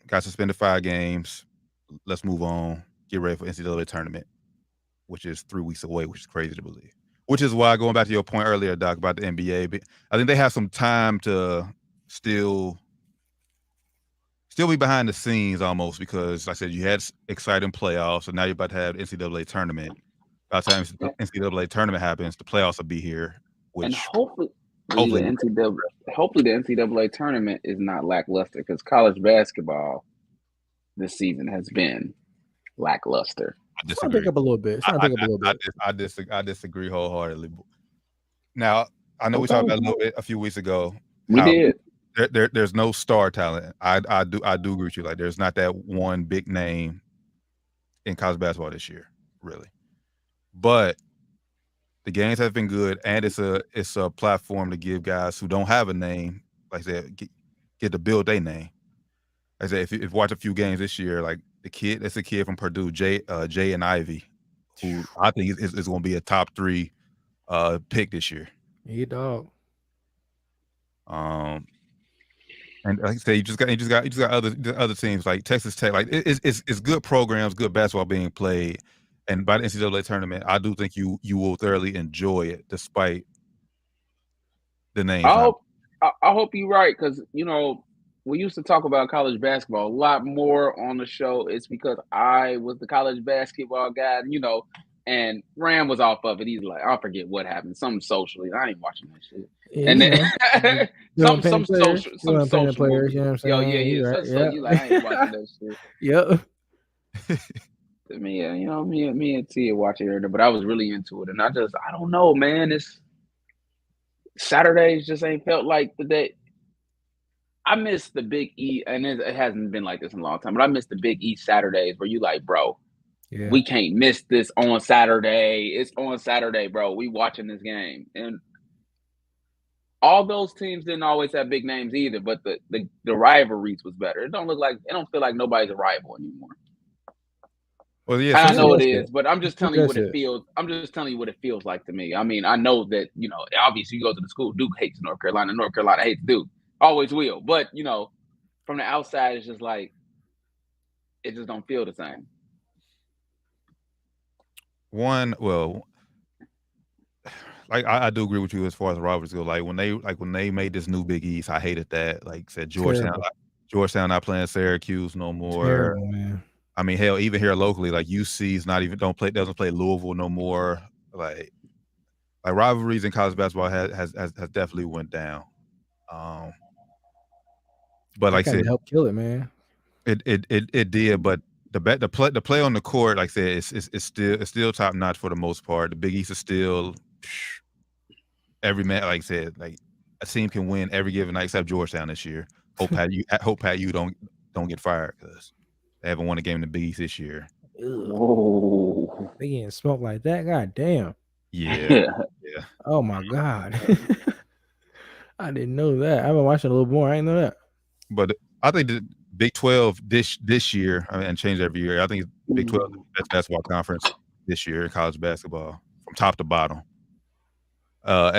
got suspended 5 games. Let's move on. Get ready for NCAA tournament, which is 3 weeks away, which is crazy to believe. Which is why, going back to your point earlier, Doc, about the NBA, I think they have some time to still be behind the scenes almost, because like I said, you had exciting playoffs, and now you're about to have NCAA tournament. By the time the NCAA tournament happens, the playoffs will be here. And hopefully the NCAA tournament is not lackluster, because college basketball this season has been lackluster. I disagree. Pick up a little bit. I disagree wholeheartedly. Now, I know we talked about it a little bit a few weeks ago. We did. There's no star talent. I do agree with you. Like, there's not that one big name in college basketball this year, really. But the games have been good, and it's a platform to give guys who don't have a name, like I said, get to build their name. Like I said, if you watch a few games this year, like that's a kid from Purdue, Jay and Ivy, who I think is going to be a top 3 pick this year. Yeah, dog. And like I say, you just got other teams like Texas Tech. Like it's good programs, good basketball being played. And by the NCAA tournament, I do think you will thoroughly enjoy it, despite the names. I hope you're right, because we used to talk about college basketball a lot more on the show. It's because I was the college basketball guy, and Ram was off of it. He's like, I forget what happened, something socially. I ain't watching that shit. Yeah, and then some social players, you know what I'm saying? Yeah. Right. So you like, I ain't watching that shit. Yep. Me and Tia watch it, but I was really into it, and I don't know, man. Saturdays just ain't felt like the day. I miss the Big E, and it hasn't been like this in a long time, but I miss the Big E Saturdays where you like, bro, Yeah. we can't miss this on Saturday. It's on Saturday, bro. We watching this game. And all those teams didn't always have big names either, but the rivalries was better. It don't feel like nobody's a rival anymore. Well, yeah, I know it that's is, it. but I'm just telling you what it feels. I'm just telling you what it feels like to me. I mean, I know that, obviously you go to the school, Duke hates North Carolina, North Carolina hates Duke. Always will. But, from the outside, it's just like, it just don't feel the same. I do agree with you as far as Roberts go. Like when they made this new Big East, I hated that. Like said Georgetown not playing Syracuse no more. Terrible, man. I mean, hell, even here locally, like UC's doesn't play Louisville no more. Like rivalries in college basketball has definitely went down. But like I said, helped kill it, man. It did, but the play on the court, like I said, it's still top notch for the most part. The Big East is still every man, like I said, like a team can win every given night except Georgetown this year. Hope Pat you don't get fired because they haven't won a game in the Big East this year. Oh, they getting smoked like that. God damn. Yeah. Oh my God. I didn't know that. I've been watching a little more. I didn't know that. But I think the Big 12 this year, and change every year. I think Big 12 is the best basketball conference this year in college basketball from top to bottom.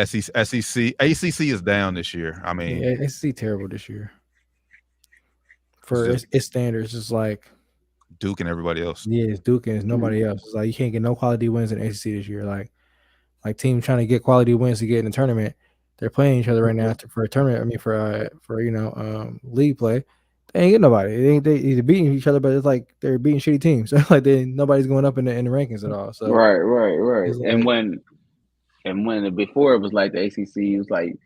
SEC, ACC is down this year. I mean, SEC terrible this year. For its standards, it's like Duke and everybody else. Yeah, it's Duke and it's nobody else. It's like you can't get no quality wins in SEC this year. Like teams trying to get quality wins to get in the tournament, they're playing each other right now for a tournament. I mean, for league play, they ain't get nobody. They're either beating each other, but it's like they're beating shitty teams. Like nobody's going up in the rankings at all. So right. Like, And when before it was like the ACC, it was like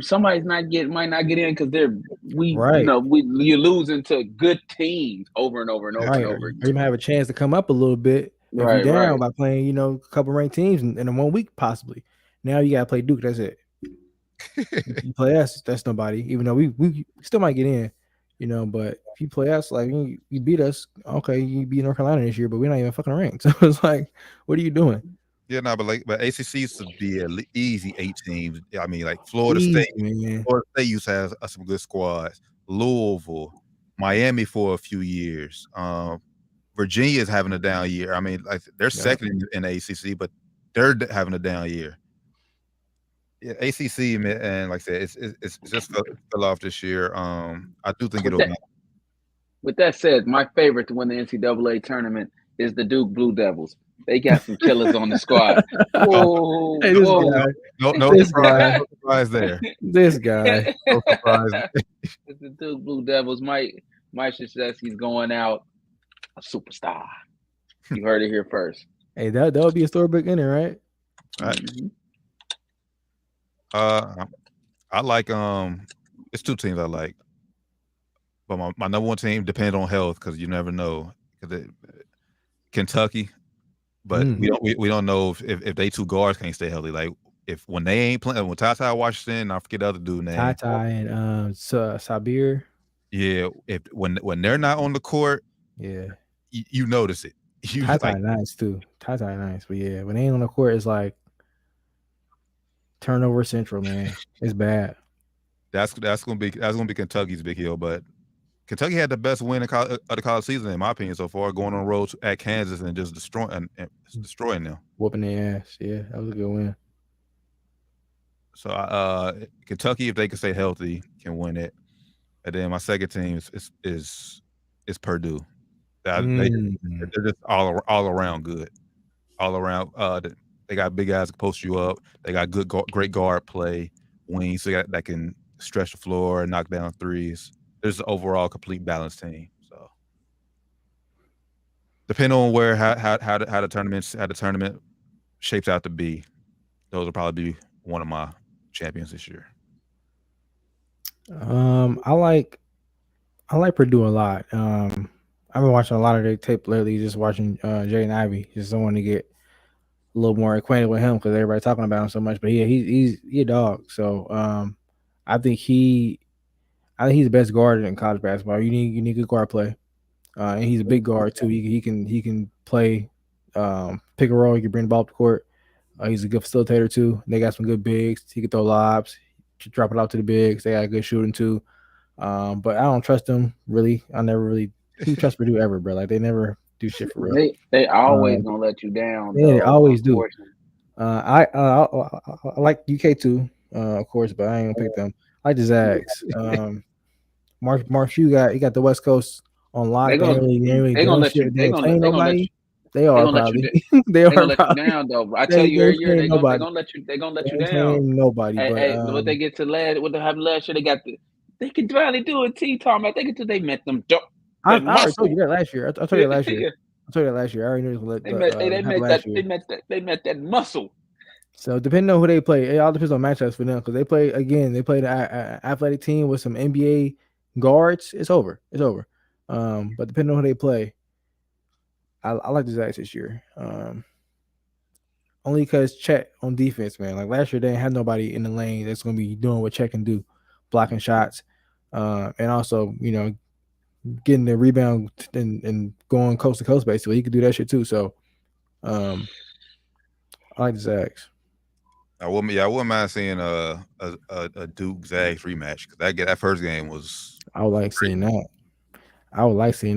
somebody's might not get in because you're losing to good teams over and over and over and over again. You might have a chance to come up a little bit if you're down by playing a couple ranked teams in 1 week possibly. Now you gotta play Duke. That's it. You play us, that's nobody. Even though we still might get in, But if you play us, like you beat us, okay, you beat North Carolina this year, but we're not even fucking ranked. So it's like, what are you doing? Yeah, no, but ACC used to be an easy 8 teams. I mean, like Florida State used to have some good squads. Louisville, Miami for a few years. Virginia is having a down year. I mean, like they're second in the ACC, but they're having a down year. Yeah, ACC, and like I said, it's just fell off this year. I do think it'll. With that said, my favorite to win the NCAA tournament is the Duke Blue Devils. They got some killers on the squad. Whoa, hey, this guy. No surprise there. This guy. No surprise. It's the Duke Blue Devils. Mike Krzyzewski's going out a superstar. You heard it here first. Hey, that would be a storybook inning, right? Mm-hmm. I like it's 2 teams I like, but my number 1 team depends on health because you never know. Kentucky, but we don't know if they 2 guards can't stay healthy. Like when they ain't playing, when Ty Washington, I forget the other dude name. Ty and Sabir. Yeah, when they're not on the court, you notice it. Ty nice too. Ty nice, but yeah, when they ain't on the court, it's like turnover central, man. It's bad. That's gonna be Kentucky's big hill, but Kentucky had the best win of the college season, in my opinion, so far, going on the road at Kansas and just destroying them. Whooping their ass. Yeah, that was a good win. So Kentucky, if they can stay healthy, can win it. And then my second team is Purdue. They're just all around good. All around, they got big guys to post you up. They got great guard play, wings that can stretch the floor and knock down threes. There's an overall complete balanced team. So depending on how the tournament shapes out to be, those will probably be one of my champions this year. I like Purdue a lot. I've been watching a lot of their tape lately, just watching Jaden Ivey. Just don't want to get little more acquainted with him because everybody talking about him so much. But yeah, he's a dog. So I think he's the best guard in college basketball. You need good guard play. And he's a big guard too. He can play pick and roll. He can bring the ball up the court. He's a good facilitator too. They got some good bigs. He can throw lobs, drop it out to the bigs. They got good shooting too. But I don't trust them really. I never really trust Purdue ever, bro. Like they never do shit for real. They always gonna let you down. Yeah, though, they always do. unfortunately. I like UK too, of course, but I ain't gonna pick them. I like the Zags. Mark Few got the West Coast on lock. They gonna let you. They gonna let you. They are probably. They They're gonna are let you probably. down though. I tell you every year they're gonna let you. They're gonna let you down. Nobody. Hey, But what they get to last, what they happened last year, they can finally do it. Talking about they met them. I already told you that last year. I told you that last year. I already knew it was they met that muscle. So depending on who they play, it all depends on matchups for them because they play the athletic team with some NBA guards. It's over. But depending on who they play, I like the Zags this year. Only because Chet on defense, man. Like last year, they didn't have nobody in the lane that's going to be doing what Chet can do, blocking shots, and also getting the rebound and going coast to coast. Basically, he could do that shit too. So, I like the Zags. I wouldn't mind seeing a Duke Zags rematch because that first game was. I would like seeing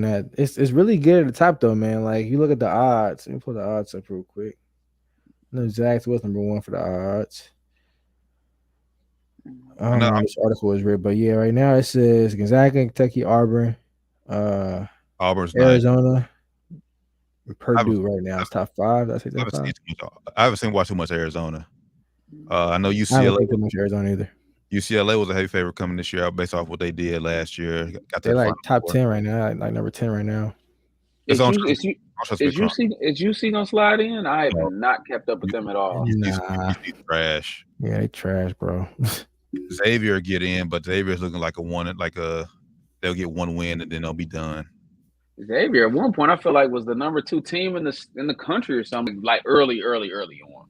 that. It's really good at the top though, man. Like you look at the odds. Let me pull the odds up real quick. No, Zags was number one for the odds. I don't know how this article is read, but yeah, right now it says Gonzaga, Kentucky, Auburn, Auburn's Arizona, Purdue right now. It's top five. I haven't watched too much Arizona. I know I UCLA. don't think too much Arizona either. UCLA was a heavy favorite coming this year based off what they did last year. They're like top 10 right now, like number 10 right now. Is UC gonna slide in? I have not kept up with them at all. Nah. Trash. Yeah, they trash, bro. Xavier get in, but Xavier's looking like they'll get one win and then they'll be done. Xavier at one point I feel like was the number 2 team in the country or something, like early on.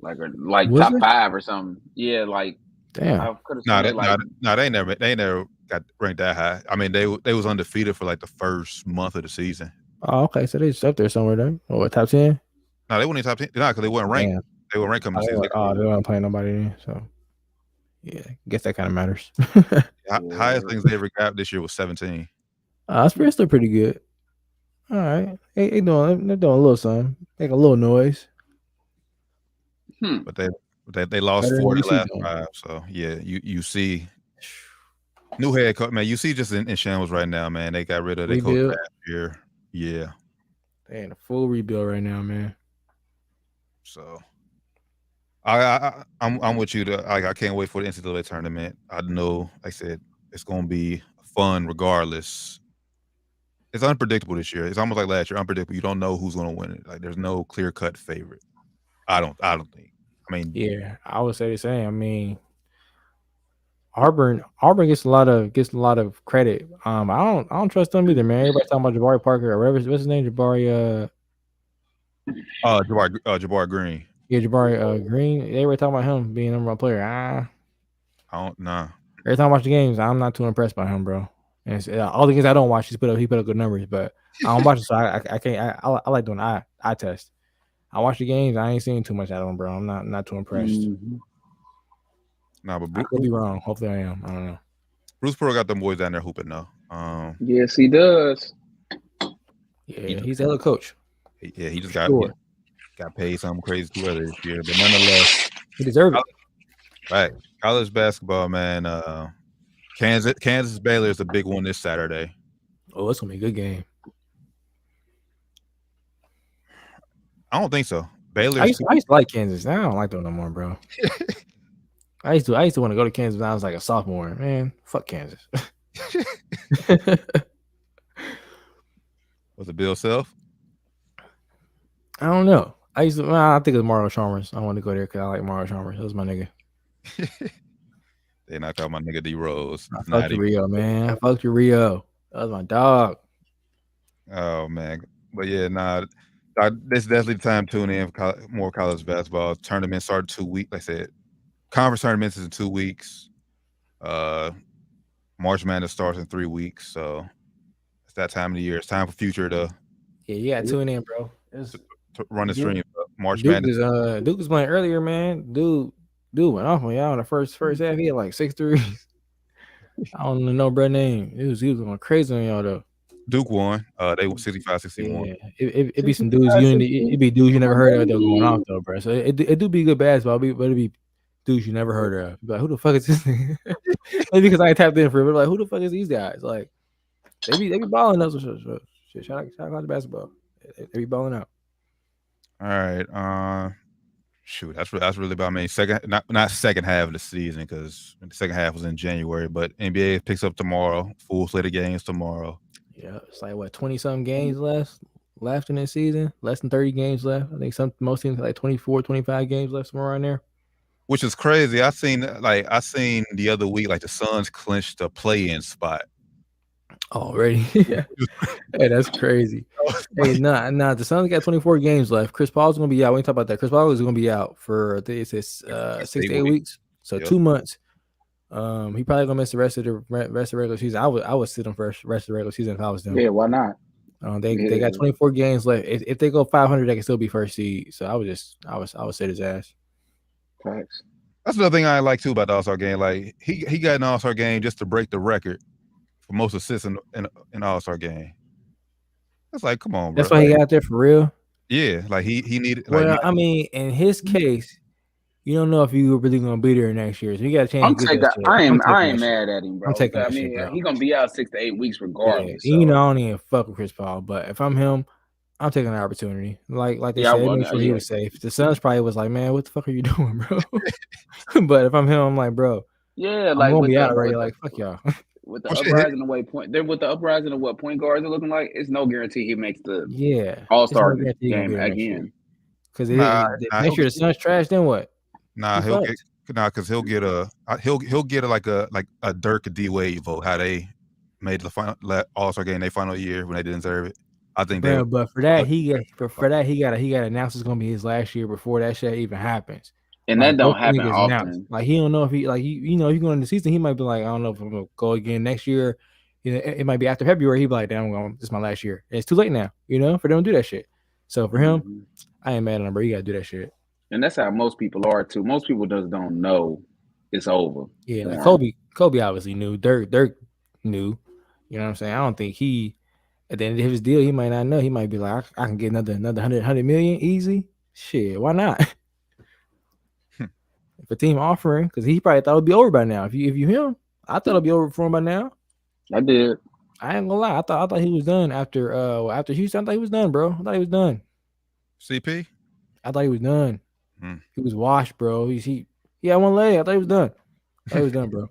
Like was top it? 5 or something. Yeah, like damn. They never got ranked that high. I mean, they was undefeated for like the first month of the season. Oh, okay. So they just up there somewhere then. Or top 10? No, they weren't in top 10. No, because they weren't ranked. Damn. They were ranked coming season. They weren't playing nobody in. So yeah, I guess that kind of matters. Highest things they ever got this year was 17. That's still pretty good. All right. They're doing a little something. Make a little noise. But they lost 4 of the last 5. So yeah, you see new head coach, man. You see just in shambles right now, man. They got rid of their coach last year. Yeah. They in a full rebuild right now, man. So I'm with you. I can't wait for the NCAA tournament. I know, like I said, it's gonna be fun regardless. It's unpredictable this year. It's almost like last year, unpredictable. You don't know who's gonna win it. Like there's no clear cut favorite. I don't think. I mean, yeah, I would say the same. I mean, Auburn gets a lot of credit. I don't trust them either, man. Everybody talking about Jabari Parker or whatever. What's his name? Jabari Green. Yeah, Jabari Green. They were talking about him being number 1 player. I don't know. Every time I watch the games, I'm not too impressed by him, bro. And all the games I don't watch, he put up good numbers, but I don't watch it, so I can't. I like doing eye test. I watch the games. I ain't seen too much out of him, bro. I'm not too impressed. Mm-hmm. Nah, but I could be wrong. Hopefully, I am. I don't know. Bruce Pearl got them boys down there hooping though. Yes, he does. Yeah, he's the head coach. Yeah, he just got paid something crazy too other this year, but nonetheless, he deserved it. Right, college basketball, man. Kansas Baylor is a big one this Saturday. Oh, it's gonna be a good game. I don't think so. Baylor. I used to like Kansas. Now I don't like them no more, bro. I used to want to go to Kansas when I was like a sophomore. Man, fuck Kansas. Was it Bill Self? I don't know. I think it was Mario Chalmers. I wanted to go there because I like Mario Chalmers. That was my nigga. They're not calling my nigga D Rose. I fucked you, Rio, man. I fucked you, Rio. That was my dog. Oh man, but yeah, nah. This is definitely the time to tune in for more college basketball. Tournaments start 2 weeks. Like I said, conference tournaments is in 2 weeks. March Madness starts in 3 weeks. So it's that time of the year. It's time for Future to you got to tune in, bro. run the stream. March Duke Madness. Duke was playing earlier, man. Dude went off on y'all in the first half. He had like 6 threes. I don't know bro name. He was going crazy on y'all though. Duke won. They won 65-61. Yeah, it be some dudes it be dudes you never heard of though going off though, bro. So it do be good basketball, but it be dudes you never heard of. But like, who the fuck is this nigga? Maybe because I ain't tapped in for it, but like, who the fuck is these guys? Like, they be balling up. So shit, shout out to basketball. They be balling out. All right. Shoot, that's really about me. Not second half of the season because the second half was in January, but NBA picks up tomorrow. Full slate of games tomorrow. Yeah, it's like what 20-something games left in this season. Less than 30 games left. I think most teams have like 24, 25 games left somewhere around there. Which is crazy. I seen the other week like the Suns clinched a play-in spot. Already, yeah. Hey, that's crazy. Hey, nah. The Suns got 24 games left. Chris Paul's gonna be out. We ain't talk about that. Chris Paul is gonna be out for I think it says 6 to 8 weeks. So 2 months. He probably gonna miss the rest of the regular season. I would sit him for the rest of the regular season if I was them. Yeah, why not? They got 24 games left. If they go 500, they can still be first seed. So I would sit his ass. Facts. That's another thing I like too about the All-Star game. Like he got an All-Star game just to break the record for most assists in All-Star game. That's like, come on, bro. That's why he got out there for real. Yeah, like he needed. Well, I mean, in his case, you don't know if you were really gonna be there next year, so you got a chance. I ain't mad at him, bro. I'm taking that shit, bro. He's gonna be out 6 to 8 weeks regardless. Yeah, so. You know, I don't even fuck with Chris Paul, but if I'm him, I'm taking the opportunity. Like they said, make sure he was safe. The Suns probably was like, man, what the fuck are you doing, bro? But if I'm him, I'm like, bro, yeah, like I'm gonna be out already. Like, fuck y'all. With the uprising of what point guards are looking like, it's no guarantee he makes the All-Star game again. Because next year the Suns trash, then what? Nah, because he'll get a Dirk D Wade vote. How they made the final All-Star game their final year when they didn't deserve it. I think but for that he got to announce it's gonna be his last year before that shit even happens. And that don't happen often. Like he don't know if he if you go into the season, he might be like, I don't know if I'm gonna go again next year. You know, it might be after February. He'd be like, damn, this is my last year. And it's too late now, for them to do that shit. So for him, I ain't mad at him, bro. You gotta do that shit. And that's how most people are too. Most people just don't know it's over. Yeah, like Kobe obviously knew. Dirk knew. You know what I'm saying? I don't think he at the end of his deal, he might not know. He might be like, I can get another 100 million easy. Shit, why not? If a team offering, because he probably thought it'd be over by now. If you him, I thought it'd be over for him by now. I did. I ain't gonna lie. I thought he was done after Houston. I thought he was done, bro. I thought he was done. CP? I thought he was done. He was washed, bro. He had one leg. I thought he was done. I thought he was done, bro.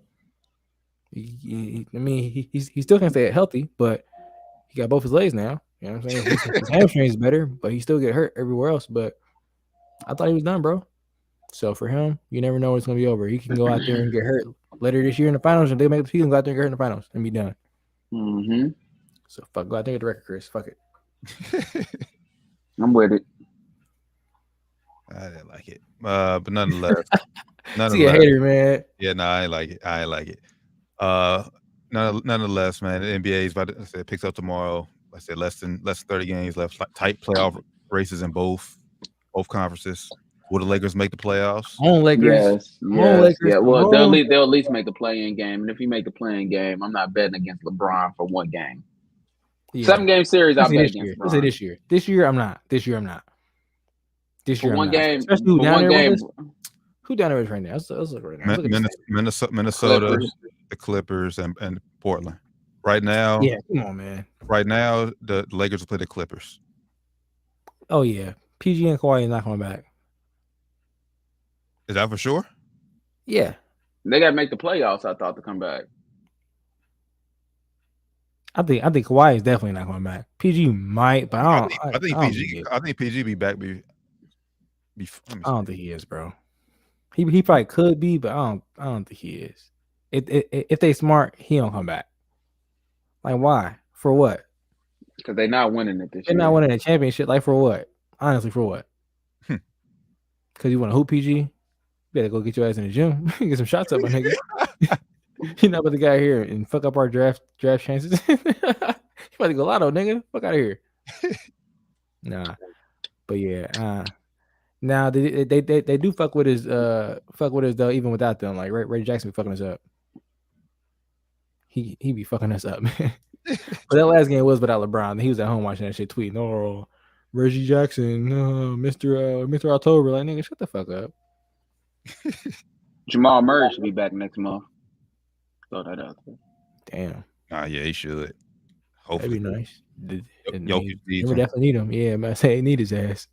He still can't stay healthy, but he got both his legs now. You know what I'm saying? His hamstring is better, but he still get hurt everywhere else. But I thought he was done, bro. So for him, you never know when it's gonna be over. He can go out there and get hurt later this year in the finals, and they make the season, go out there and get hurt in the finals and be done. So fuck, go out there and get the record, Chris. Fuck it. I'm with it. I didn't like it, but nonetheless, See a hater, man. Yeah, no, I ain't like it. Nonetheless, man, the NBA is about to say it picks up tomorrow. Like I said, less than 30 games left. Tight playoff races in both conferences. Will the Lakers make the playoffs? On Lakers. Yes. Lakers. Yeah, well, they'll at least make the play-in game. And if you make the play-in game, I'm not betting against LeBron for one game. Yeah. 7-game series, I'll bet against LeBron. This year. This year, I'm not. This year, for one game. Especially who down there with us. Who down there is right now? Let's look right now. Minnesota, the Clippers, and Portland. Right now. Yeah, come on, man. Right now, the Lakers will play the Clippers. Oh, yeah. PG and Kawhi are not coming back. Is that for sure? Yeah. They got to make the playoffs, I thought, to come back. I think Kawhi is definitely not coming back. PG might, but I think PG be back. I don't think he is, bro. He probably could be, but I don't think he is. If they smart, he don't come back. Like why? For what? Because they're not winning it this year. They're not winning a championship. Like for what? Honestly, for what? Because you want to hoop PG? You better go get your ass in the gym. Get some shots up, my nigga. You're not about to get out here and fuck up our draft chances. You about to go lotto, nigga. Fuck out of here. Nah. But yeah, now they do fuck with us though, even without them. Like Ray Jackson be fucking us up. He be fucking us up, man. But that last game was without LeBron. He was at home watching that shit, tweeting, "Oh, Reggie Jackson, Mr. October." Like, nigga, shut the fuck up. Jamal Murray should be back next month. Throw that out there. Damn. Yeah, he should. Hopefully. That'd be nice. They Definitely need him. Yeah, man. I say they need his ass.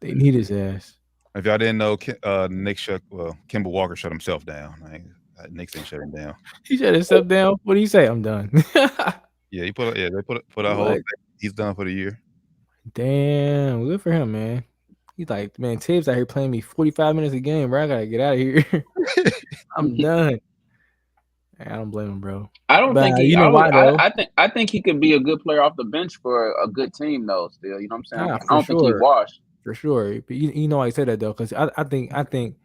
They need his ass. If y'all didn't know, Kemba Walker shut himself down. Knicks ain't shut him down. He shut himself down. What do you say? I'm done. Yeah, they put a whole thing. He's done for the year. Damn, good for him, man. He's like, man, Tibbs out here playing me 45 minutes a game, bro. I gotta get out of here. I'm done. I don't blame him, bro. I don't think you know why though. I think he could be a good player off the bench for a good team though. Still, you know what I'm saying? I don't think he's washed for sure. But you know why I said that though, because I think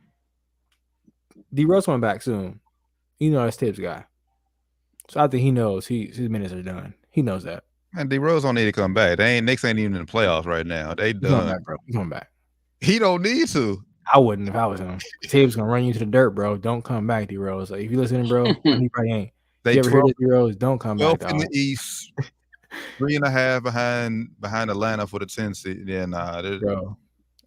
D Rose coming back soon. You know that's Tibbs guy, so I think he knows his minutes are done. He knows that. Man, D Rose don't need to come back. Knicks ain't even in the playoffs right now. They done. Coming back, bro. He coming back. He don't need to. I wouldn't if I was him. Tibbs gonna run you to the dirt, bro. Don't come back, D Rose. Like if you listening, bro, he probably ain't. You ever hear this, D Rose? Don't come back. In the East, 3.5 behind Atlanta for the 10 seed. Yeah, bro.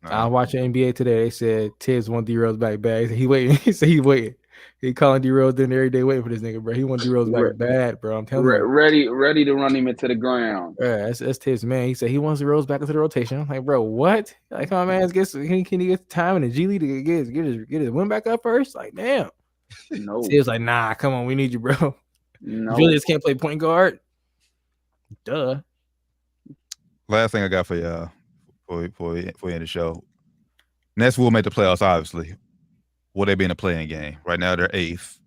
I was watching NBA today. They said Tibbs want D Rose back bad. He waiting. He said he's waiting. He calling D Rose dinner every day waiting for this nigga, bro. He want D Rose back bad, bro. I'm telling you. Ready to run him into the ground. Yeah, that's Tibbs, man. He said he wants D Rose back into the rotation. I'm like, bro, what? Like, come on, man. Can he get the time in the G League to get his win back up first? Like, damn. No. Tibbs like, nah, come on, we need you, bro. No. Julius can't play point guard. Duh. Last thing I got for y'all before we end the show. Nets will make the playoffs, obviously. Will they be in a playing game? Right now, they're 8th.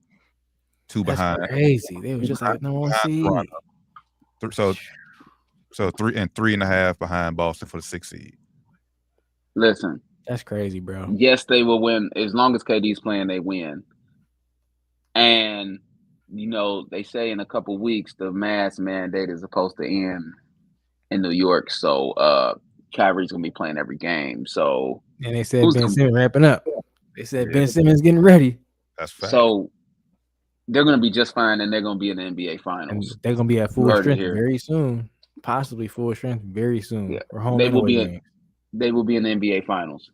2 behind. Crazy. They were just like, no one seed. So 3.5 behind Boston for the 6th seed. Listen. That's crazy, bro. Yes, they will win. As long as KD's playing, they win. And, you know, they say in a couple weeks, the mask mandate is supposed to end in New York. So, Kyrie's going to be playing every game. So, and they said Ben Simmons ramping up. They said Ben Simmons getting ready. That's fact. So they're going to be just fine, and they're going to be in the NBA Finals. And they're going to be at full strength very soon, possibly full strength very soon. Yeah. They will be in the NBA Finals.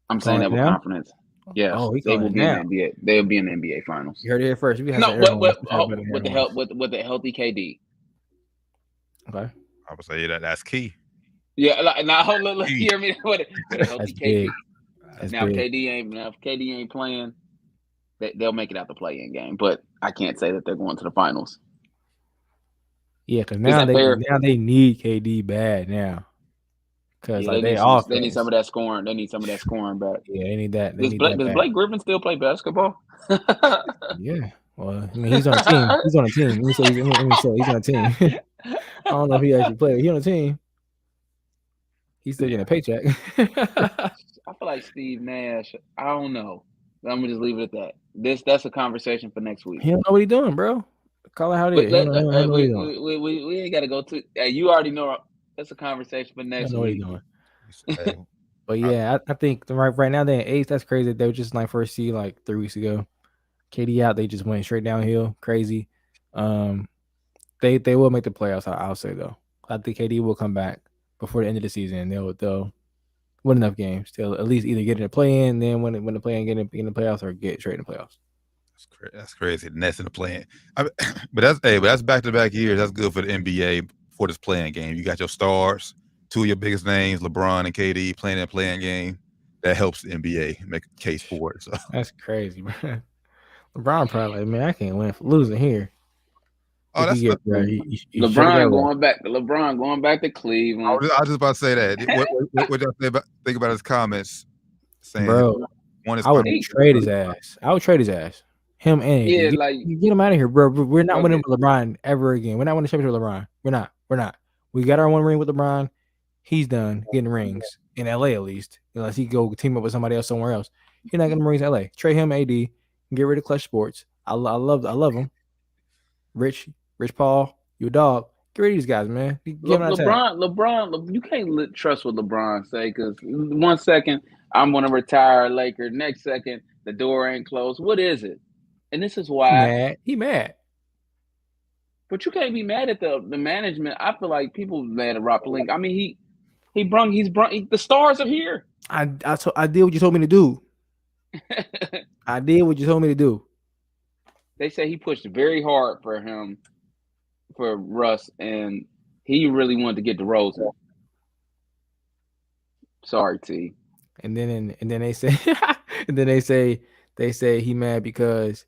I'm saying that with confidence. Yes, they will be in the NBA. They'll be in the NBA Finals. You heard it here first. With the healthy KD. Okay, I would say that's key. Yeah, like now look, hear me with a healthy KD. Now if KD ain't playing, they'll make it out the play-in game. But I can't say that they're going to the finals. Yeah, because now they need KD bad now. Because they need some of that scoring. They need some of that scoring back. Yeah, they need that. Does Blake Griffin still play basketball? Yeah. Well, I mean, he's on a team. He's on a team. Let me say he's on a team. I don't know if he actually played. He's on a team. He's still getting a paycheck. I feel like Steve Nash. I don't know. I'm gonna just leave it at that. That's a conversation for next week. He don't know what he's doing, bro. Call it how it is. We ain't got to go to. You already know. That's a conversation for next week. But yeah, I think right now they're in 8th. That's crazy. They were just like first seed like 3 weeks ago. KD out. They just went straight downhill. Crazy. They will make the playoffs. I'll say though. I think KD will come back before the end of the season. They'll win enough games to at least either get in the play-in, then when the play-in get in the playoffs, or get straight in the playoffs. That's crazy. The Nets in the play-in. But that's back-to-back years. That's good for the NBA for this play-in game. You got your stars, 2 of your biggest names, LeBron and KD, playing in a play-in game. That helps the NBA make a case for it. So that's crazy, man. LeBron probably like, man, I can't win for losing here. Oh, that's LeBron going back to Cleveland. I was just about to say that. What y'all think about his comments? Saying, bro, I would trade his ass. I would trade his ass. Him and get him out of here, bro. We're not winning with LeBron ever again. We're not winning a championship with LeBron. We're not. We got our 1 ring with LeBron. he's done getting rings in LA at least, unless he go team up with somebody else somewhere else. He's not getting rings in LA. Trade him AD and get rid of Clutch Sports. I love him. Rich Paul, your dog. Get rid of these guys, man. LeBron, you can't trust what LeBron say because 1 second I'm gonna retire a Laker, next second the door ain't closed. What is it? And this is why he mad. But you can't be mad at the management. I feel like people mad at Rob Pelinka. I mean, he's brung the stars are here. I did what you told me to do. I did what you told me to do. They say he pushed very hard for Russ, and he really wanted to get DeRozan. Sorry, T. And then they say they say he mad because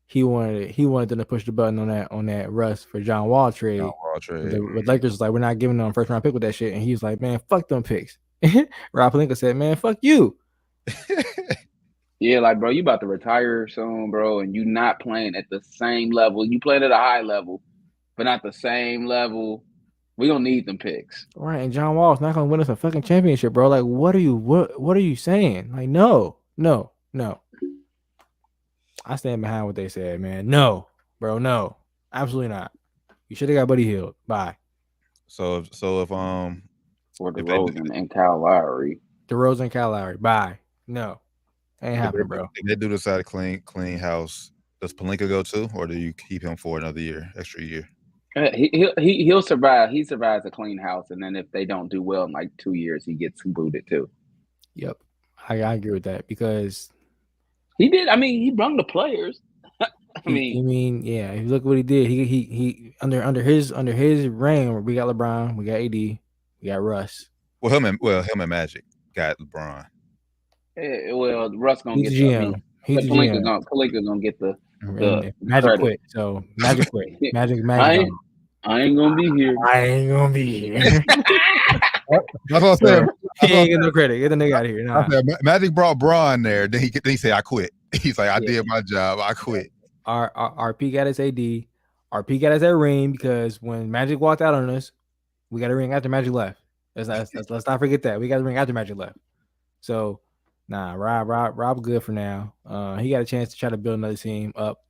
he wanted them to push the button on that Russ for John Wall trade. But Lakers was like, we're not giving them a first round pick with that shit, and he was like, man, fuck them picks. Rob Pelinka said, man, fuck you. Yeah, like, bro, you about to retire soon, bro, and you not playing at the same level. You playing at a high level, but not the same level. We don't need them picks. Right, and John Wall's not gonna win us a fucking championship, bro. Like, what are you saying? Like, no. I stand behind what they said, man. No, bro, no. Absolutely not. You should have got Buddy Hield. Bye. So if Or DeRozan and Kyle Lowry. DeRozan and Kyle Lowry. Bye. No. Ain't happening, bro. If they do decide to clean house, does Pelinka go too, or do you keep him for another extra year? He'll survive. He survives a clean house, and then if they don't do well in like 2 years, he gets booted too. Yep, I agree with that because he did. I mean, he brung the players. Yeah. If you look at what he did, he under his reign, we got LeBron, we got AD, we got Russ. Well, him and Magic got LeBron. Yeah, well, Russ gonna He's get GM. He's Pelinka gonna get the Magic credit. quit. So Magic quit. Magic. I ain't gonna be here. That's what I said. He ain't get no credit. Get the nigga out of here. Nah. Magic brought Braun there. Then he said, "I quit." He's like, "I did my job. I quit." RP got his AD. RP got his that ring because when Magic walked out on us, we got a ring after Magic left. Let's not forget that we got a ring after Magic left. So, nah, Rob good for now. He got a chance to try to build another team up.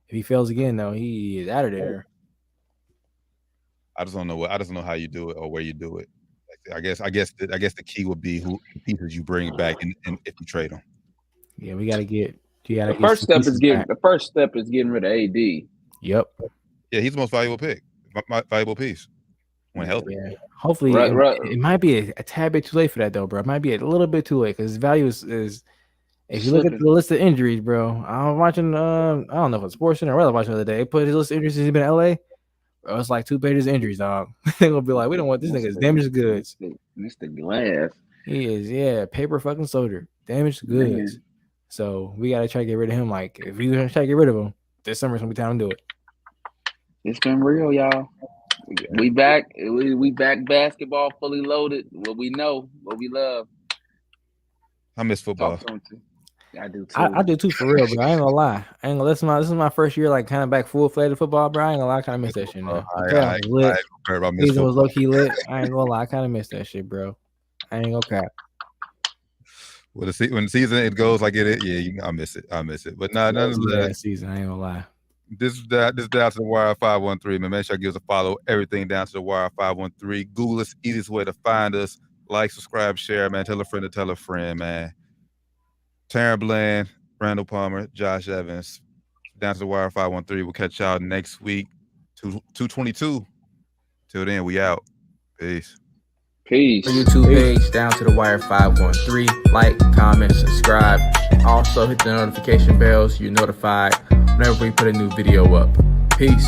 If he fails again, though, he is out of there. I just don't know how you do it or where you do it. I guess the key would be who pieces you bring back and if you trade them. Yeah, we gotta get. The first step is getting rid of AD. Yep. Yeah, he's the most valuable piece when healthy. Yeah. Hopefully, it might be a tad bit too late for that though, bro. It might be a little bit too late because his value is. If you look at the list of injuries, bro, I'm watching. I don't know if it's Sports Center or I watching the other day. They put his list of injuries since he's been in LA. Bro, it's like 2 pages of injuries, dog. They're gonna be like, we don't want this nigga's damaged goods. Mr. Glass. He is, yeah, paper fucking soldier, damaged goods. Man. So we gotta try to get rid of him. Like, if we gonna try to get rid of him, this summer's gonna be time to do it. It's been real, y'all. We back. We back. Basketball fully loaded. What we know, what we love. I miss football. I do too. I do too, for real, bro. I ain't gonna lie. This is my first year, like, kind of back full-fledged football, bro. I ain't gonna lie, I kind of miss that shit, man. Season was low-key lit. I ain't gonna lie, I kind of miss that shit, bro. I ain't gonna cap. Well, when the season it goes like it, yeah, I miss it. But none of that season. I ain't gonna lie. This is Down to the Wire 513, man. Make sure you give us a follow. Everything Down to the Wire 513. Google us, easiest way to find us. Like, subscribe, share, man. Tell a friend to tell a friend, man. Taryn Bland, Randall Palmer, Josh Evans. Down to the Wire 513. We'll catch y'all next week. 222. Till then, we out. Peace. Peace. Our YouTube page, Down to the Wire 513. Like, comment, subscribe. Also, hit the notification bells. You're notified whenever we put a new video up. Peace.